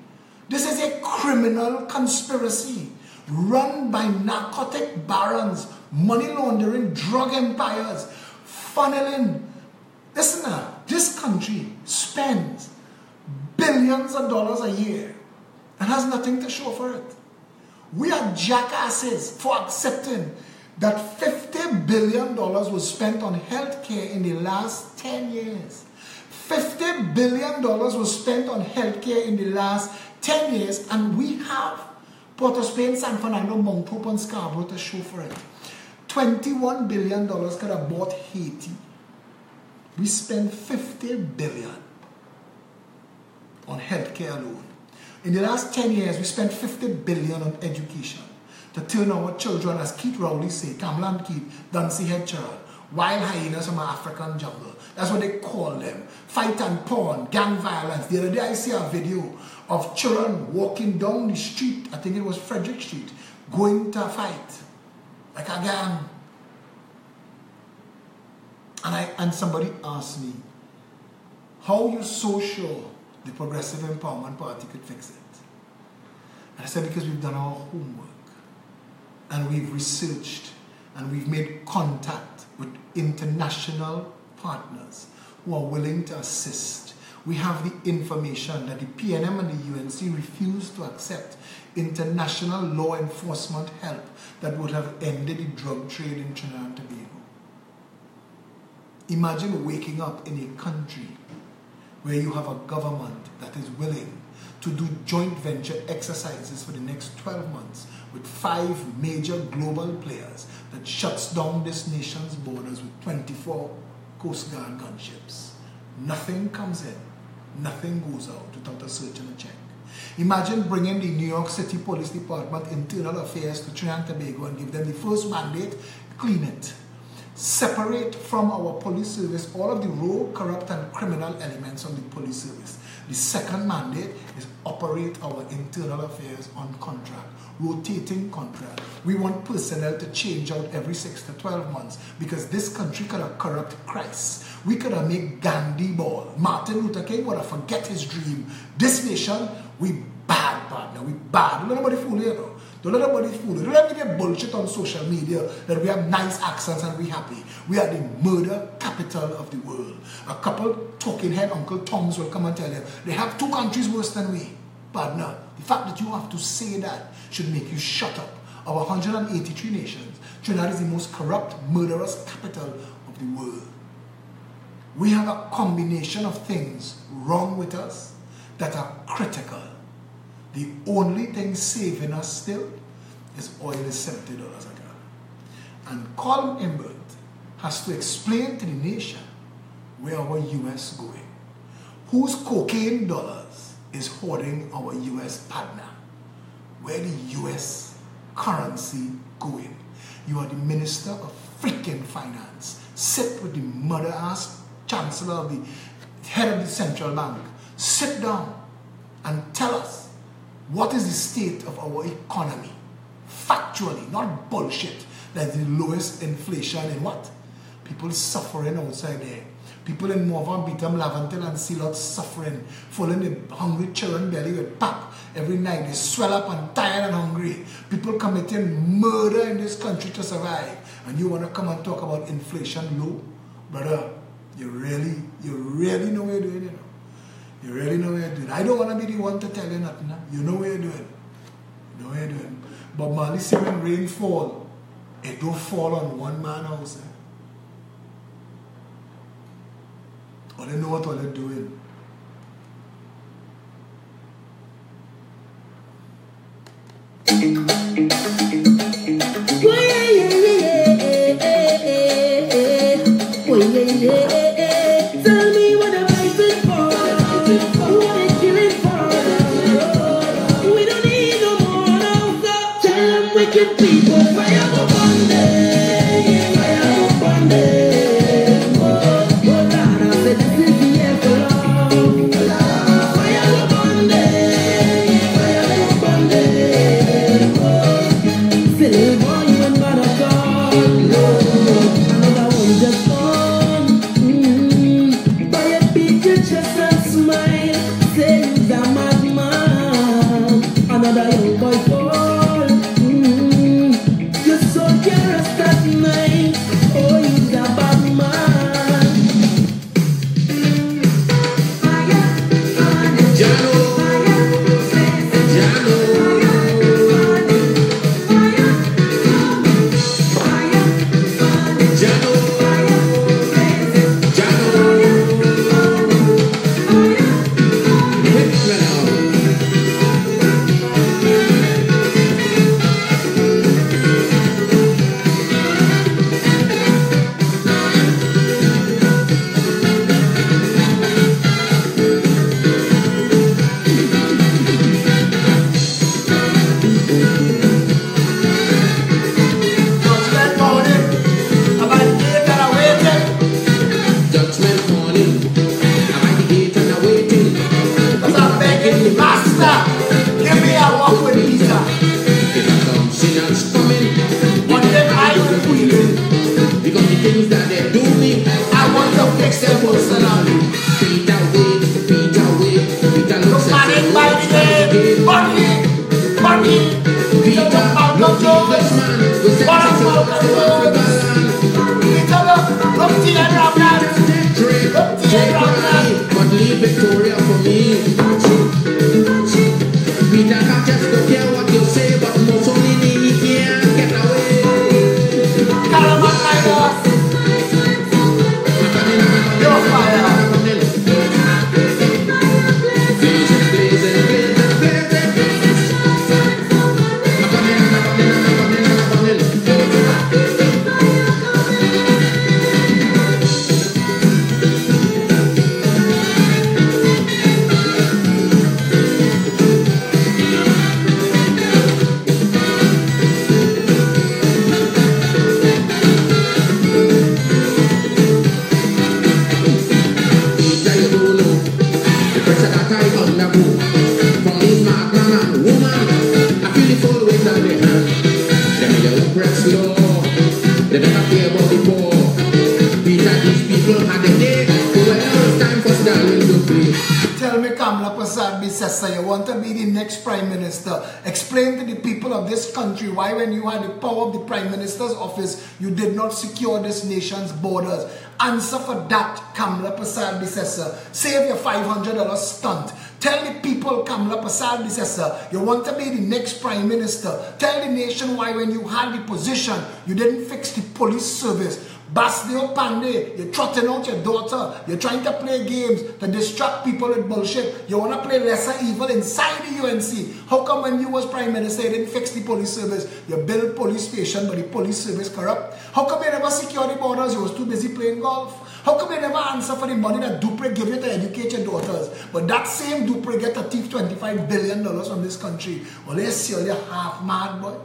Speaker 1: This is a criminal conspiracy run by narcotic barons, money laundering, drug empires, funneling. Listen now, this country spends billions of dollars a year and has nothing to show for it. We are jackasses for accepting that $50 billion was spent on healthcare in the last 10 years. $50 billion was spent on healthcare in the last 10 years, and we have Port of Spain, San Fernando, Mount Hope, and Scarborough to show for it. $21 billion could have bought Haiti. We spend $50 billion on healthcare alone. In the last 10 years, we spent $50 billion on education to turn our children, as Keith Rowley say, Kamlan Keith, Dancy Head Child, Wild hyenas from an African jungle. That's what they call them. Fight and porn, gang violence. The other day I see a video of children walking down the street, I think it was Frederick Street, going to a fight. Like a gang. And somebody asked me, how you so sure the Progressive Empowerment Party could fix it? And I said, because we've done our homework. And we've researched. And we've made contact with international partners who are willing to assist. We have the information that the PNM and the UNC refused to accept international law enforcement help that would have ended the drug trade in Trinidad and Tobago. Imagine waking up in a country where you have a government that is willing to do joint venture exercises for the next 12 months with 5 major global players that shuts down this nation's borders with 24 Coast Guard gunships. Nothing comes in, nothing goes out without a search and a check. Imagine bringing the New York City Police Department Internal Affairs to Trinidad and Tobago and give them the first mandate, clean it. Separate from our police service all of the rogue, corrupt and criminal elements of the police service. The second mandate is operate our internal affairs on contract, rotating contract. We want personnel to change out every 6 to 12 months because this country could have corrupt Christ. We could have made Gandhi ball. Martin Luther King would have forget his dream. This nation, we bad, partner. We bad. Don't let nobody fool you, though. Don't let nobody fool you. Don't let me get bullshit on social media that we have nice accents and we happy. We are the murder capital of the world. A couple talking head Uncle Toms will come and tell you they have 2 countries worse than we. Partner, the fact that you have to say that should make you shut up. Our 183 nations, Trinidad is the most corrupt, murderous capital of the world. We have a combination of things wrong with us that are critical. The only thing saving us still is oil is $70 a gallon. And Colin Imbert has to explain to the nation where our US going. Whose cocaine dollars is hoarding our US partner? Where the US currency going? You are the Minister of freaking Finance. Sit with the mother-ass Chancellor of the head of the central bank. Sit down and tell us what is the state of our economy? Factually, not bullshit. That's the lowest inflation in what? People suffering outside there. People in Morvan, Beetham, Lavantil and Sealot suffering, filling the hungry children belly with pap every night. They swell up and tired and hungry. People committing murder in this country to survive. And you want to come and talk about inflation low? Brother, you really know what you're doing, you know. You really know what you're doing. I don't want to be the one to tell you nothing. Huh? You know what you're doing. You know what you're doing. But Marley say when rain fall, it don't fall on one man house. All they know what all they're doing.
Speaker 2: Tell me what I'm fighting for. What I'm killing for. We don't need no more now. Tell them wicked people, fire up on them. Fire up on them. Oh God, I said this is the end for love. Fire up on them. Fire up on them. Oh, silly boy, you ain't got a gun. No, another one just gone. By a beat your chest and smile. Say you're a madman. Another young boy fall. You're so careless.
Speaker 1: predecessor. You want to be the next prime minister. Explain to the people of this country why when you had the power of the prime minister's office, you did not secure this nation's borders. Answer for that, Kamala predecessor. Save your $500 stunt. Tell the people, Kamala predecessor, you want to be the next prime minister. Tell the nation why when you had the position, you didn't fix the police service. Basdeo Pandey, you're trotting out your daughter. You're trying to play games to distract people with bullshit. You want to play lesser evil inside the UNC. How come when you was prime minister, you didn't fix the police service? You built police station, but the police service corrupt. How come you never secure the borders? You was too busy playing golf. How come you never answer for the money that Dupre gave you to educate your daughters? But that same Dupre get a thief $25 billion from this country. Well, they see you're half mad, boy.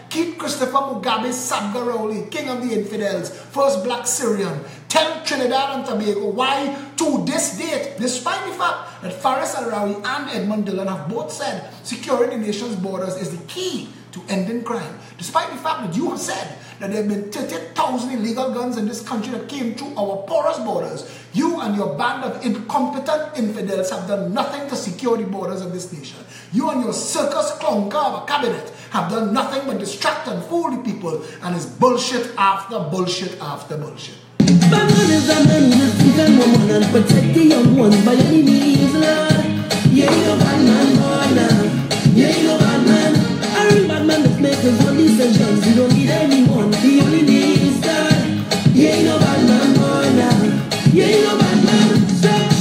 Speaker 1: Keep Christopher Mugabe Sabgaroli, king of the infidels, first black Syrian. Tell Trinidad and Tobago why to this date, despite the fact that Faris Al-Rawi and Edmund Dillon have both said securing the nation's borders is the key to ending crime. Despite the fact that you have said that there have been 30,000 illegal guns in this country that came through our porous borders, you and your band of incompetent infidels have done nothing to secure the borders of this nation. You and your circus clown car of a cabinet have done nothing but distract and fool the people, and it's bullshit after bullshit after bullshit.
Speaker 2: Batman is a man who is even woman and protect the young ones by any means, Lord. Yeah, you know Batman, boy, now. Yeah, you know Batman. Iron Batman that makes his own decisions. You don't need anyone. He only needs God. Yeah, you know Batman, boy, now. Yeah, you know Batman. Stop,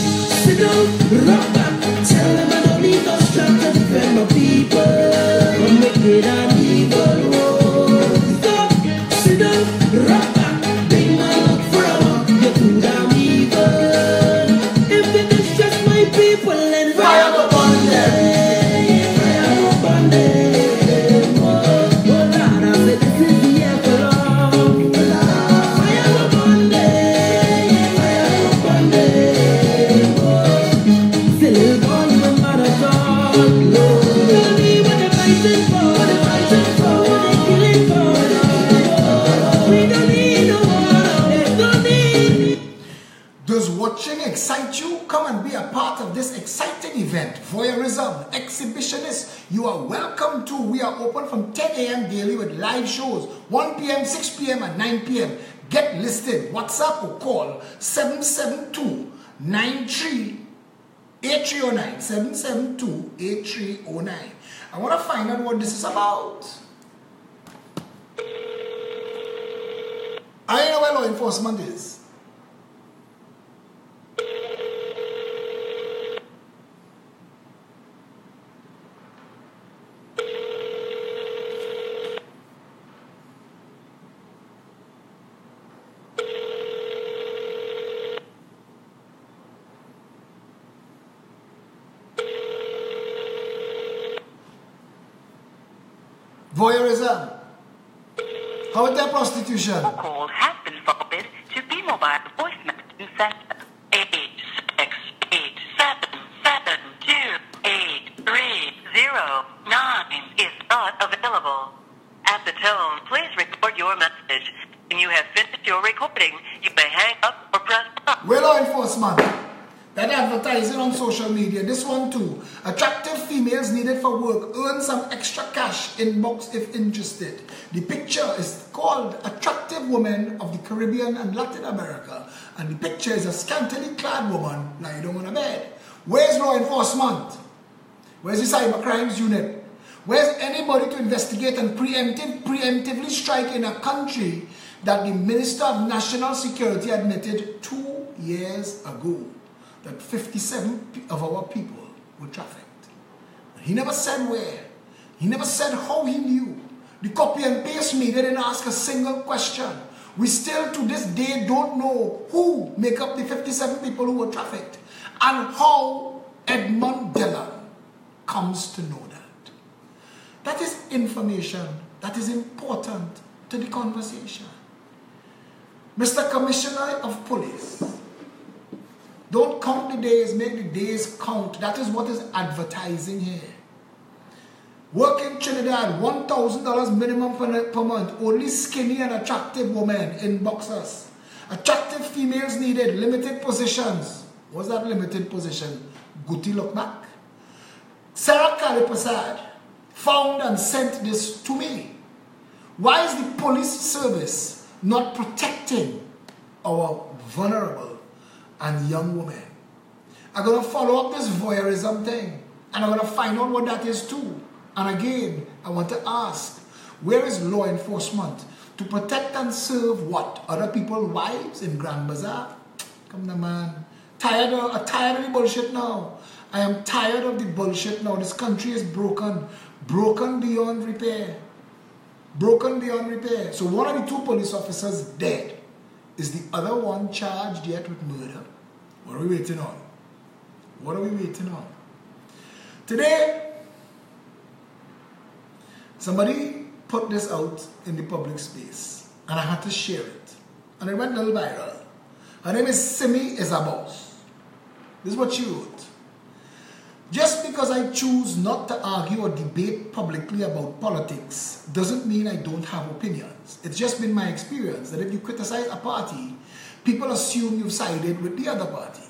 Speaker 2: sit down, rock back. Tell them I don't need no strength to defend my people from wicked and evil. Oh, stop, sit down, rock back. Big man up for a walk. You're too damn evil. If they distress my people, then fire upon them. Fire upon them. Oh, Lord, I say this is the epilogue. Fire upon them. Fire upon them. Oh, still born no matter what. Tell me what they're fighting for. What they're fighting for. What they're killing for. We don't need no war. There's no need.
Speaker 1: Does watching excite you? Come and be a part of this exciting event. Voyeurism, exhibitionists, you are welcome to. We are open from 10 a.m. daily with live shows, 1 p.m., 6 p.m. and 9 p.m. Get listed. WhatsApp or call 772-93-8309. 772-8309. I want to find out what this is about. I know where law enforcement is. Voyeurism. How is that prostitution?
Speaker 3: Your call has been forwarded to B-Mobile voice messaging center. 867-772-8309 is not available. At the tone, please record your message. When you have finished your recording, you may hang up or press stop.
Speaker 1: Well, law enforcement. That advertising on social media. This one too. Attractive females needed for work. Earn some extra cash. Inbox if interested. The picture is called Attractive Women of the Caribbean and Latin America. And the picture is a scantily clad woman lying down on a bed. Where's law enforcement? Where's the cyber crimes unit? Where's anybody to investigate and preemptively strike in a country that the Minister of National Security admitted 2 years ago that 57 of our people were trafficked? He never said where. He never said how he knew. The copy and paste media didn't ask a single question. We still to this day don't know who make up the 57 people who were trafficked and how Edmund Dillon comes to know that. That is information that is important to the conversation. Mr. Commissioner of Police, don't count the days, make the days count. That is what is advertising here. Work in Trinidad, $1,000 minimum per month. Only skinny and attractive women in boxers. Attractive females needed, limited positions. What's that limited position? Guti look back. Sarah Kalipasad found and sent this to me. Why is the police service not protecting our vulnerable and young women? I'm going to follow up this voyeurism thing, and I'm going to find out what that is too. And again, I want to ask, where is law enforcement to protect and serve what? Other people's wives in Grand Bazaar? Come on, man. Tired of the bullshit now. I am tired of the bullshit now. This country is broken. Broken beyond repair. Broken beyond repair. So one of the two police officers dead. Is the other one charged yet with murder? What are we waiting on? What are we waiting on? Today, somebody put this out in the public space, and I had to share it. And it went a little viral. Her name is Simi Isabos. This is what she wrote. Just because I choose not to argue or debate publicly about politics doesn't mean I don't have opinions. It's just been my experience that if you criticize a party, people assume you've sided with the other party.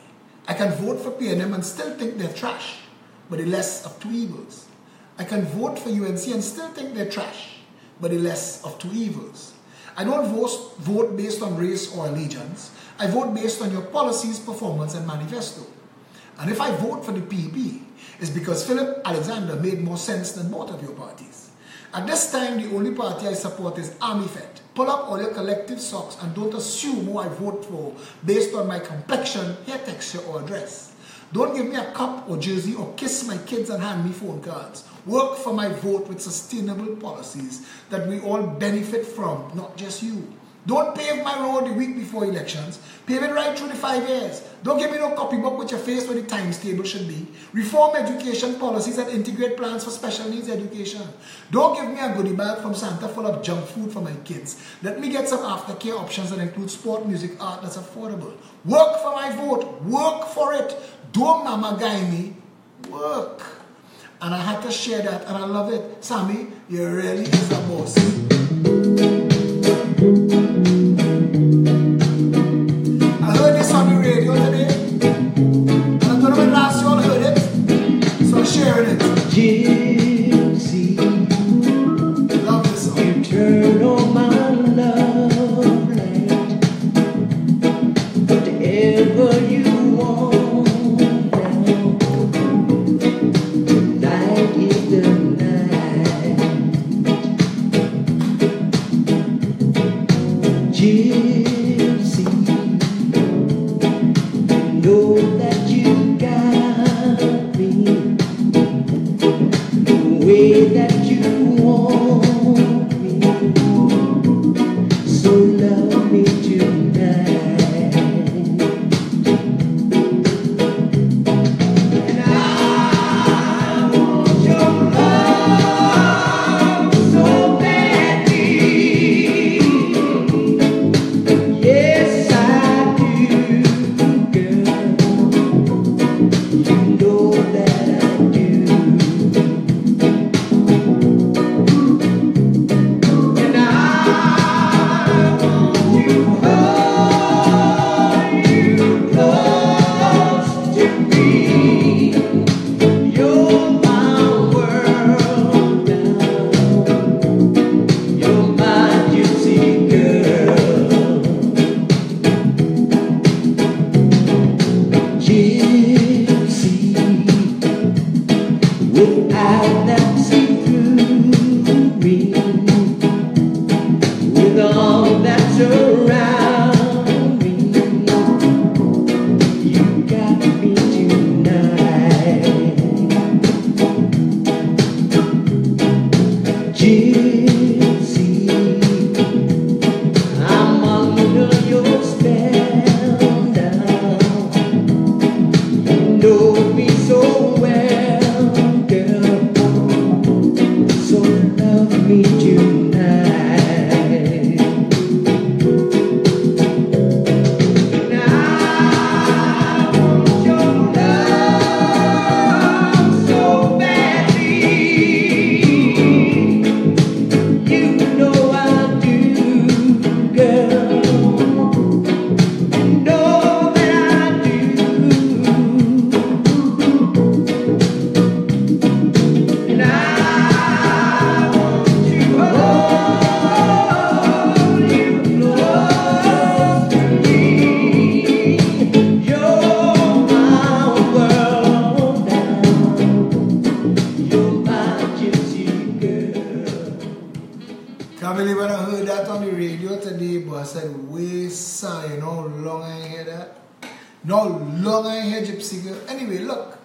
Speaker 1: I can vote for PNM and still think they're trash, but the less of two evils. I can vote for UNC and still think they're trash, but the less of two evils. I don't vote based on race or allegiance. I vote based on your policies, performance, and manifesto. And if I vote for the PEP, it's because Philip Alexander made more sense than both of your parties. At this time, the only party I support is Army Fed. Pull up all your collective socks and don't assume who I vote for based on my complexion, hair texture, or address. Don't give me a cup or jersey or kiss my kids and hand me phone cards. Work for my vote with sustainable policies that we all benefit from, not just you. Don't pave my road the week before elections. Pave it right through the 5 years. Don't give me no copybook with your face where the times table should be. Reform education policies that integrate plans for special needs education. Don't give me a goodie bag from Santa full of junk food for my kids. Let me get some aftercare options that include sport, music, art that's affordable. Work for my vote. Work for it. Don't mama guy me. Work. And I had to share that, and I love it. Sammy, you really is a boss. I heard this on the radio today, and I don't know when last you all heard it, so I'm sharing it.
Speaker 2: Gypsy,
Speaker 1: Love this song.
Speaker 2: you turn on my love light, whatever you want now. Night is the night. Gypsy, know that you got me the way that you want me, so love me tonight. And I want your love so badly.
Speaker 1: I heard that on the radio today, but I said, wait, sir, you know how long I hear that? You know how long I hear Gypsy Girl? Anyway, look.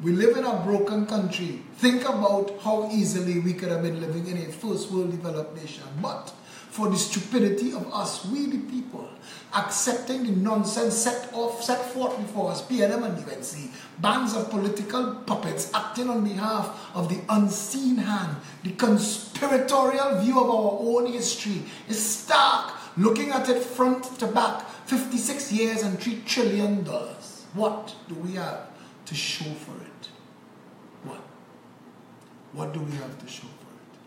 Speaker 1: We live in a broken country. Think about how easily we could have been living in a first world developed nation. But for the stupidity of us, we the people, accepting the nonsense set forth before us, PLM and UNC, bands of political puppets acting on behalf of the unseen hand, the conspiratorial view of our own history is stark, looking at it front to back, 56 years and $3 trillion. What do we have to show for it? What do we have to show for it?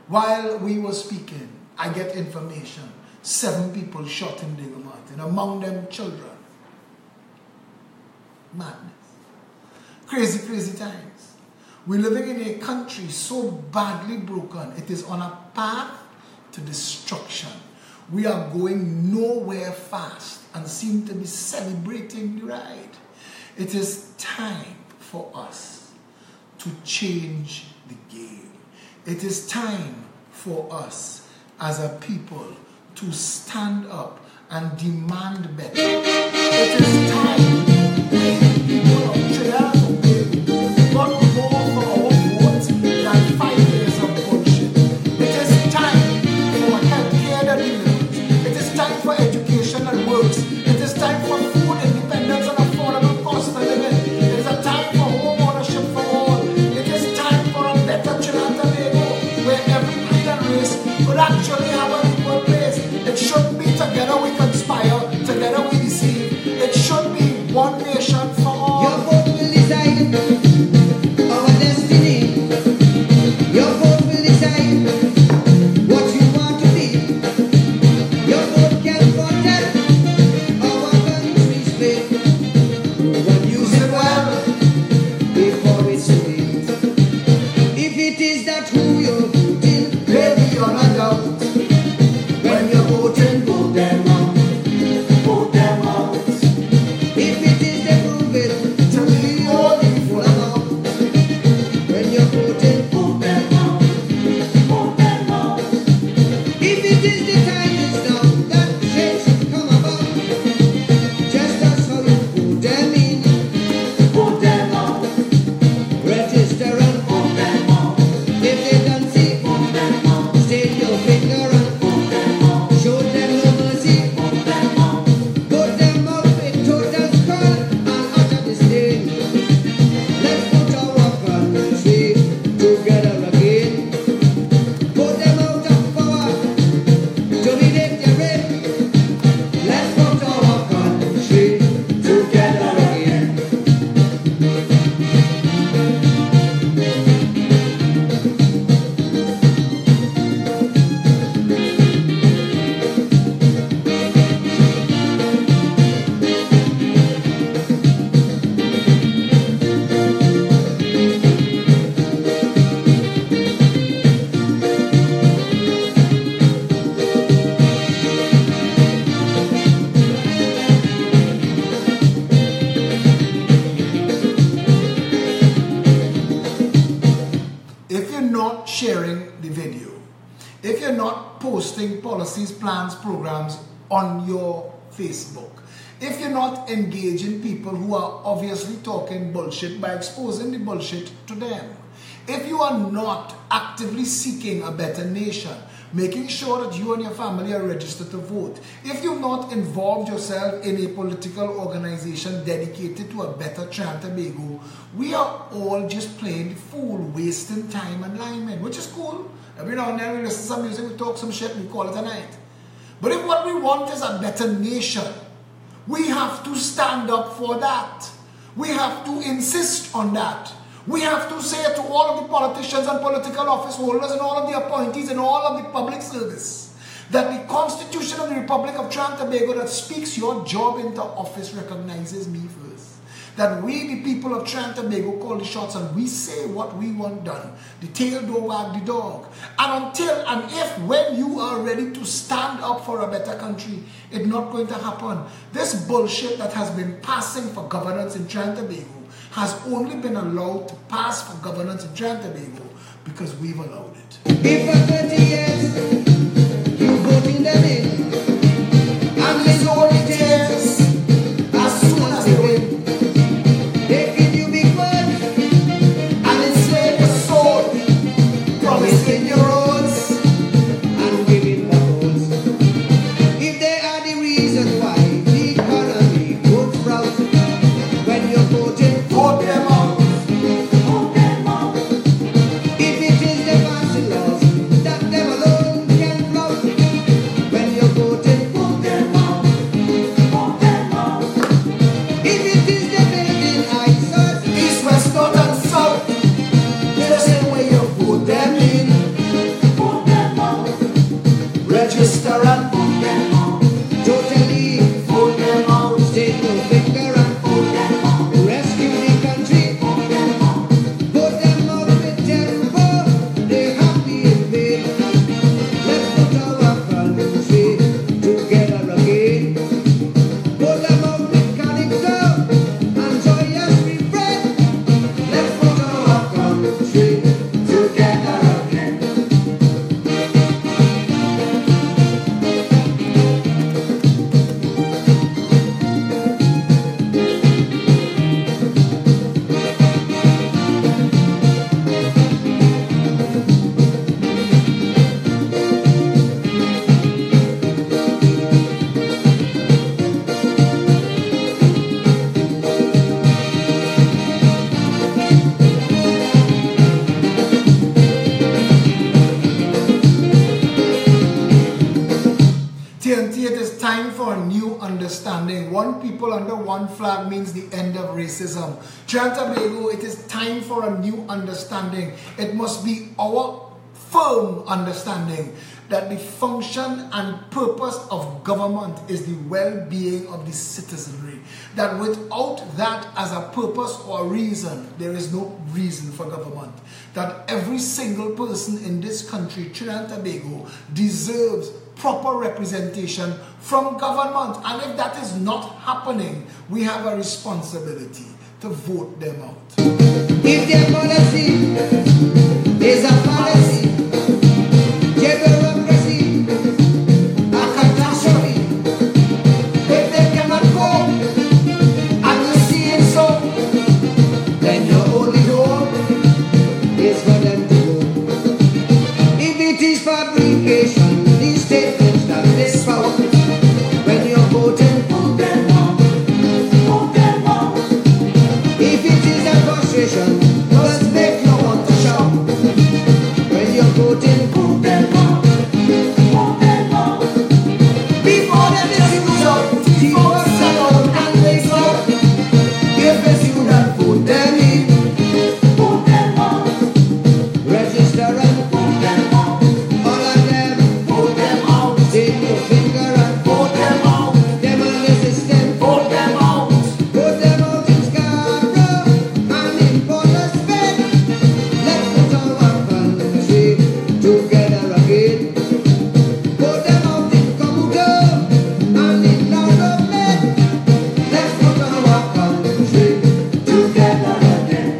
Speaker 1: While we were speaking, I get information. 7 people shot in Diego Martin, among them children. Madness. Crazy, crazy times. We're living in a country so badly broken, it is on a path to destruction. We are going nowhere fast and seem to be celebrating the ride. It is time for us to change the game. It is time for us as a people to stand up and demand better. It is time we people of Trinidad and Tobago got more for our votes than 5 years of bullshit. It is time for healthcare that delivers. It is time for education that works. It is time for food independence and affordable cost of living. It is a time for home ownership for all. It is time for a better Trinidad and Tobago where every breed and race could actually have an equal place. It shouldn't be together we conspire, together we deceive. It should be one nation for all.
Speaker 2: Your vote will decide our destiny. Your vote will decide what you want to be. Your vote can protect our country's fate. But use it well before it's too late. If it is that who you're voting,
Speaker 1: Baby, you're not doubt.
Speaker 2: when you're voting, vote them out. Vote them out. If it is the prove it to be only full of when you're voting, vote them out. Vote them out. If it is the time is now that change should come about, just as how you vote them in, vote them out. Register and vote them out. If they don't see, vote them out. State your finger and vote them out. Show them no mercy, vote them out. Vote them out with total scorn and utter disdain. Let's put our country together again. Vote them out of power to be dictated. Let's put our country together again.
Speaker 1: If you're not sharing the video, if you're not posting policies, plans, programs on your Facebook, if you're not engaging people who are obviously talking bullshit by exposing the bullshit to them, if you are not actively seeking a better nation, making sure that you and your family are registered to vote, if you've not involved yourself in a political organization dedicated to a better Trinidad and Tobago, we are all just playing the fool, wasting time and linemen, which is cool. Every now and then we listen to some music, we talk some shit, we call it a night. But if what we want is a better nation, we have to stand up for that. We have to insist on that. We have to say to all of the politicians and political office holders and all of the appointees and all of the public service that the Constitution of the Republic of Trinidad and Tobago that speaks your job into office recognizes me first. That we, the people of Trinidad and Tobago, call the shots and we say what we want done. The tail don't wag the dog. And until and if when you are ready to stand up for a better country, it's not going to happen. This bullshit that has been passing for governance in Trinidad and Tobago has only been allowed to pass for governance in Trinidad and Tobago because we've allowed it.
Speaker 2: If for 30 years you voting them in, and it's only tears as soon as they win. They give you big words and enslave your soul, promising your roads and giving the votes. If they are the reason why the economy goes round, when you're voting, vote them out. Vote them out. If it is the fancy laws that them alone can flout, when you're voting, vote them out. Vote them out. If it is the building eyesores, east, west, north and south, the same way you vote them in. Vote them out. Register and vote them out. Totally vote them out. State no finger and vote them out. Rescue the country. Vote them out. Vote them out with tempo. They happy in vain. Let's put our country together again. Vote them out with calypso and joyous refrain. Let's put our country together again.
Speaker 1: TNT, it is time for a new understanding. One people under one flag means the end of racism. Trinidad and Tobago, it is time for a new understanding. It must be our firm understanding that the function and purpose of government is the well-being of the citizenry. That without that as a purpose or reason, there is no reason for government. That every single person in this country, Trinidad and Tobago, deserves proper representation from government. And if that is not happening, we have a responsibility to vote them out.
Speaker 2: If their policy is a policy, bureaucracy, a catastrophe, if they cannot go, and you see it so, then your only hope is for them to go. If it is fabrication, these statements that they spout, when you're voting, vote them out. Vote them out. If it is a frustration, just make you want to shout. When you're voting, vote them out. Vote them out. Before them issues out, before settle and make out. If it's you that vote them in, vote them out. Register and vote them out. All of them, vote them out. Take your finger and vote them out. Them on the system, vote them out. Vote them out in Scarborough and in Port of Spain. Let's put our country together again. Vote them out in Comodo and in Lauderdale. Let's put our country together again.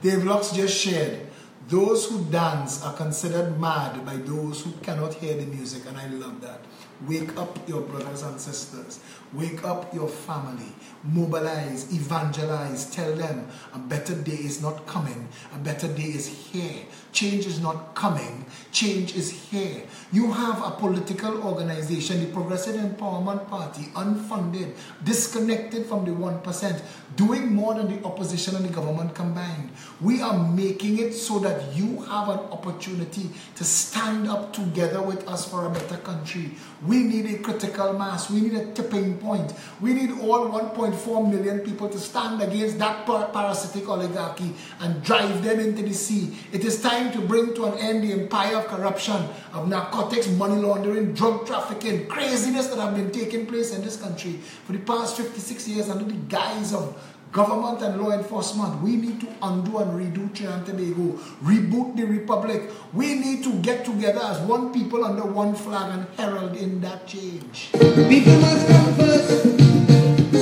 Speaker 1: Dave Lux just shared, those who dance are considered mad by those who cannot hear the music, and I love that. Wake up your brothers and sisters. Wake up your family. Mobilize, evangelize, tell them a better day is not coming. A better day is here. Change is not coming. Change is here. You have a political organization, the Progressive Empowerment Party, unfunded, disconnected from the 1%, doing more than the opposition and the government combined. We are making it so that you have an opportunity to stand up together with us for a better country. We need a critical mass. We need a tipping point. We need all 1.4 million people to stand against that parasitic oligarchy and drive them into the sea. It is time to bring to an end the empire of corruption, of narcotics, money laundering, drug trafficking, craziness that have been taking place in this country for the past 56 years under the guise of government and law enforcement. We need to undo and redo Trinidad and Tobago, reboot the republic. We need to get together as one people under one flag and herald in that change.
Speaker 2: People must come first,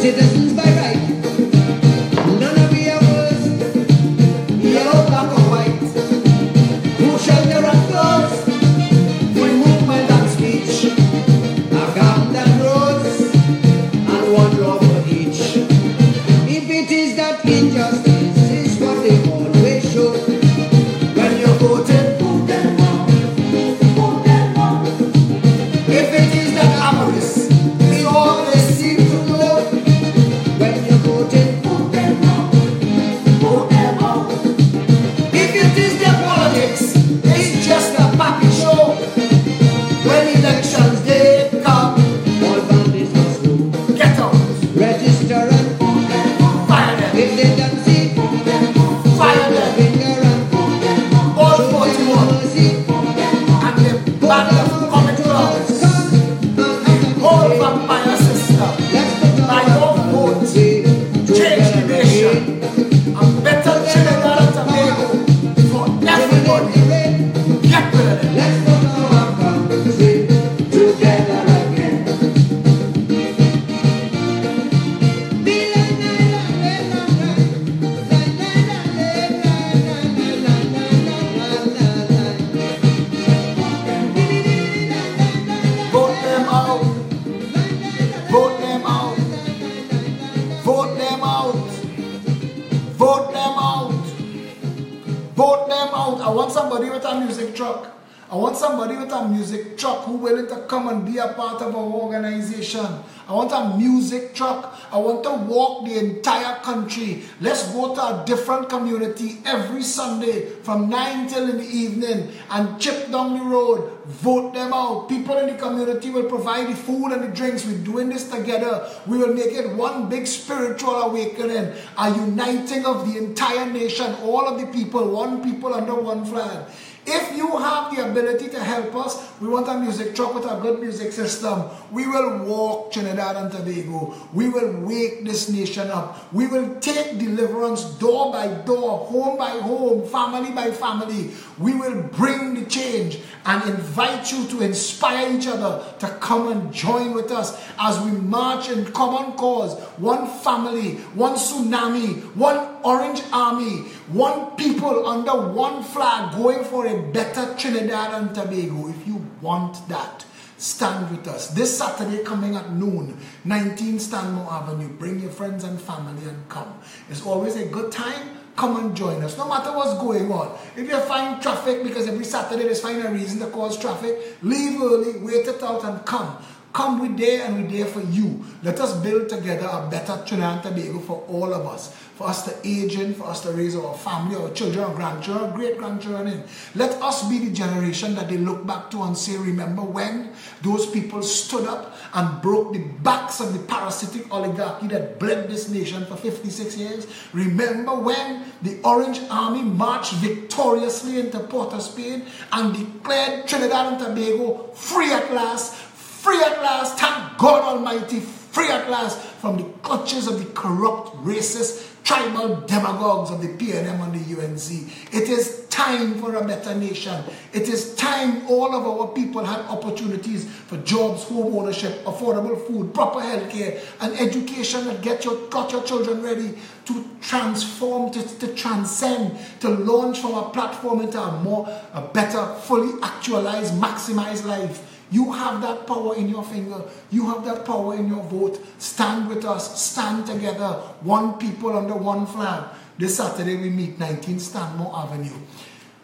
Speaker 2: citizens by right. None of we are worse, yellow, black or white. Who shall there applause? Free movement and speech, account and roads, and one law for each. If it is that injustice is what they always show, when you're voting, vote them out, vote them out. If it is that avarice is all they seem to know, when you're voting, vote them out, vote them out. If it is their politics, it's just a package show, when elections day come, all bandits must go. Get out, register and if they don't see, fire them, finger and all 41, and the band of comic clowns, the whole vampire system, by your vote, change the nation, a better Trinidad and Tobago for everybody. Get rid of them. Let's put our country together again. Vote them out. Vote them out. Vote them out. Vote them out. Vote them out. I want somebody with a music truck. I want somebody with a music truck who willing to come and be a part of our organization. I want a music truck. I want to walk the entire country. Let's go to a different community every Sunday from 9 till in the evening and chip down the road. Vote them out. People in the community will provide the food and the drinks. We're doing this together. We will make it one big spiritual awakening, a uniting of the entire nation, all of the people, one people under one flag. If you have the ability to help us, we want a music truck with a good music system. We will walk Trinidad and Tobago. We will wake this nation up. We will take deliverance door by door, home by home, family by family. We will bring the change and invite you to inspire each other to come and join with us as we march in common cause. One family, one tsunami, one orange army, one people under one flag going for a better Trinidad and Tobago. If you want that, stand with us. This Saturday coming at noon, 19 Stanmore Avenue. Bring your friends and family and come. It's always a good time. Come and join us, no matter what's going on. If you find traffic, because every Saturday there's find a reason to cause traffic, leave early, wait it out and come. Come, we're there and we're there for you. Let us build together a better Trinidad and Tobago for all of us. For us to age in, for us to raise our family, our children, our grandchildren, great-grandchildren in. Let us be the generation that they look back to and say, remember when those people stood up and broke the backs of the parasitic oligarchy that bled this nation for 56 years? Remember when the Orange Army marched victoriously into Port of Spain and declared Trinidad and Tobago free at last? Free at last, thank God Almighty, free at last from the clutches of the corrupt, racist, tribal demagogues of the PNM and the UNC. It is time for a better nation. It is time all of our people had opportunities for jobs, home ownership, affordable food, proper health care, and education that got your children ready to transform, to transcend, to launch from a platform into a better, fully actualized, maximized life. You have that power in your finger. You have that power in your vote. Stand with us. Stand together. One people under one flag. This Saturday we meet 19 Stanmore Avenue.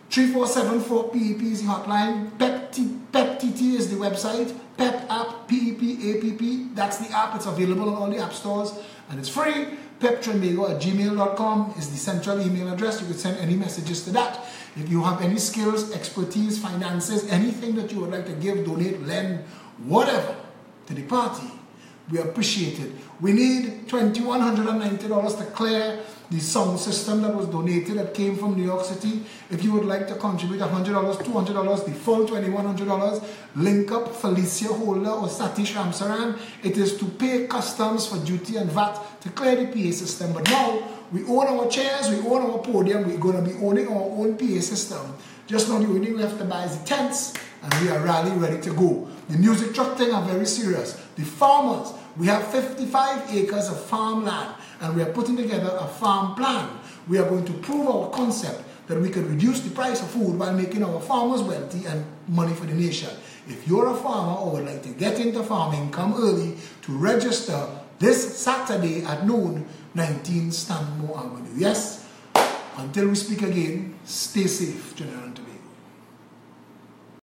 Speaker 2: 3474 PEP is the hotline. PEP-TT is the website. PEP app, PEP-APP. That's the app. It's available on all the app stores. And it's free. peptrinbago@gmail.com is the central email address. You can send any messages to that. If you have any skills, expertise, finances, anything that you would like to give, donate, lend,
Speaker 1: whatever to the party, we appreciate it. We need $2,190 to clear the sound system that was donated, that came from New York City. If you would like to contribute $100, $200, the full $2,100, link up Felicia Holder or Satish Ramsaran. It is to pay customs for duty and VAT to clear the PA system. But now, we own our chairs, we own our podium, we're going to be owning our own PA system. Just now, the only thing left to buy is the tents, and we are rally ready to go. The music truck thing are very serious. The farmers, we have 55 acres of farmland, and we are putting together a farm plan. We are going to prove our concept that we can reduce the price of food while making our farmers wealthy and money for the nation. If you're a farmer or would like to get into farming, come early to register this Saturday at noon, 19 Stanmore Avenue. Yes, until we speak again, stay safe, General Anthony.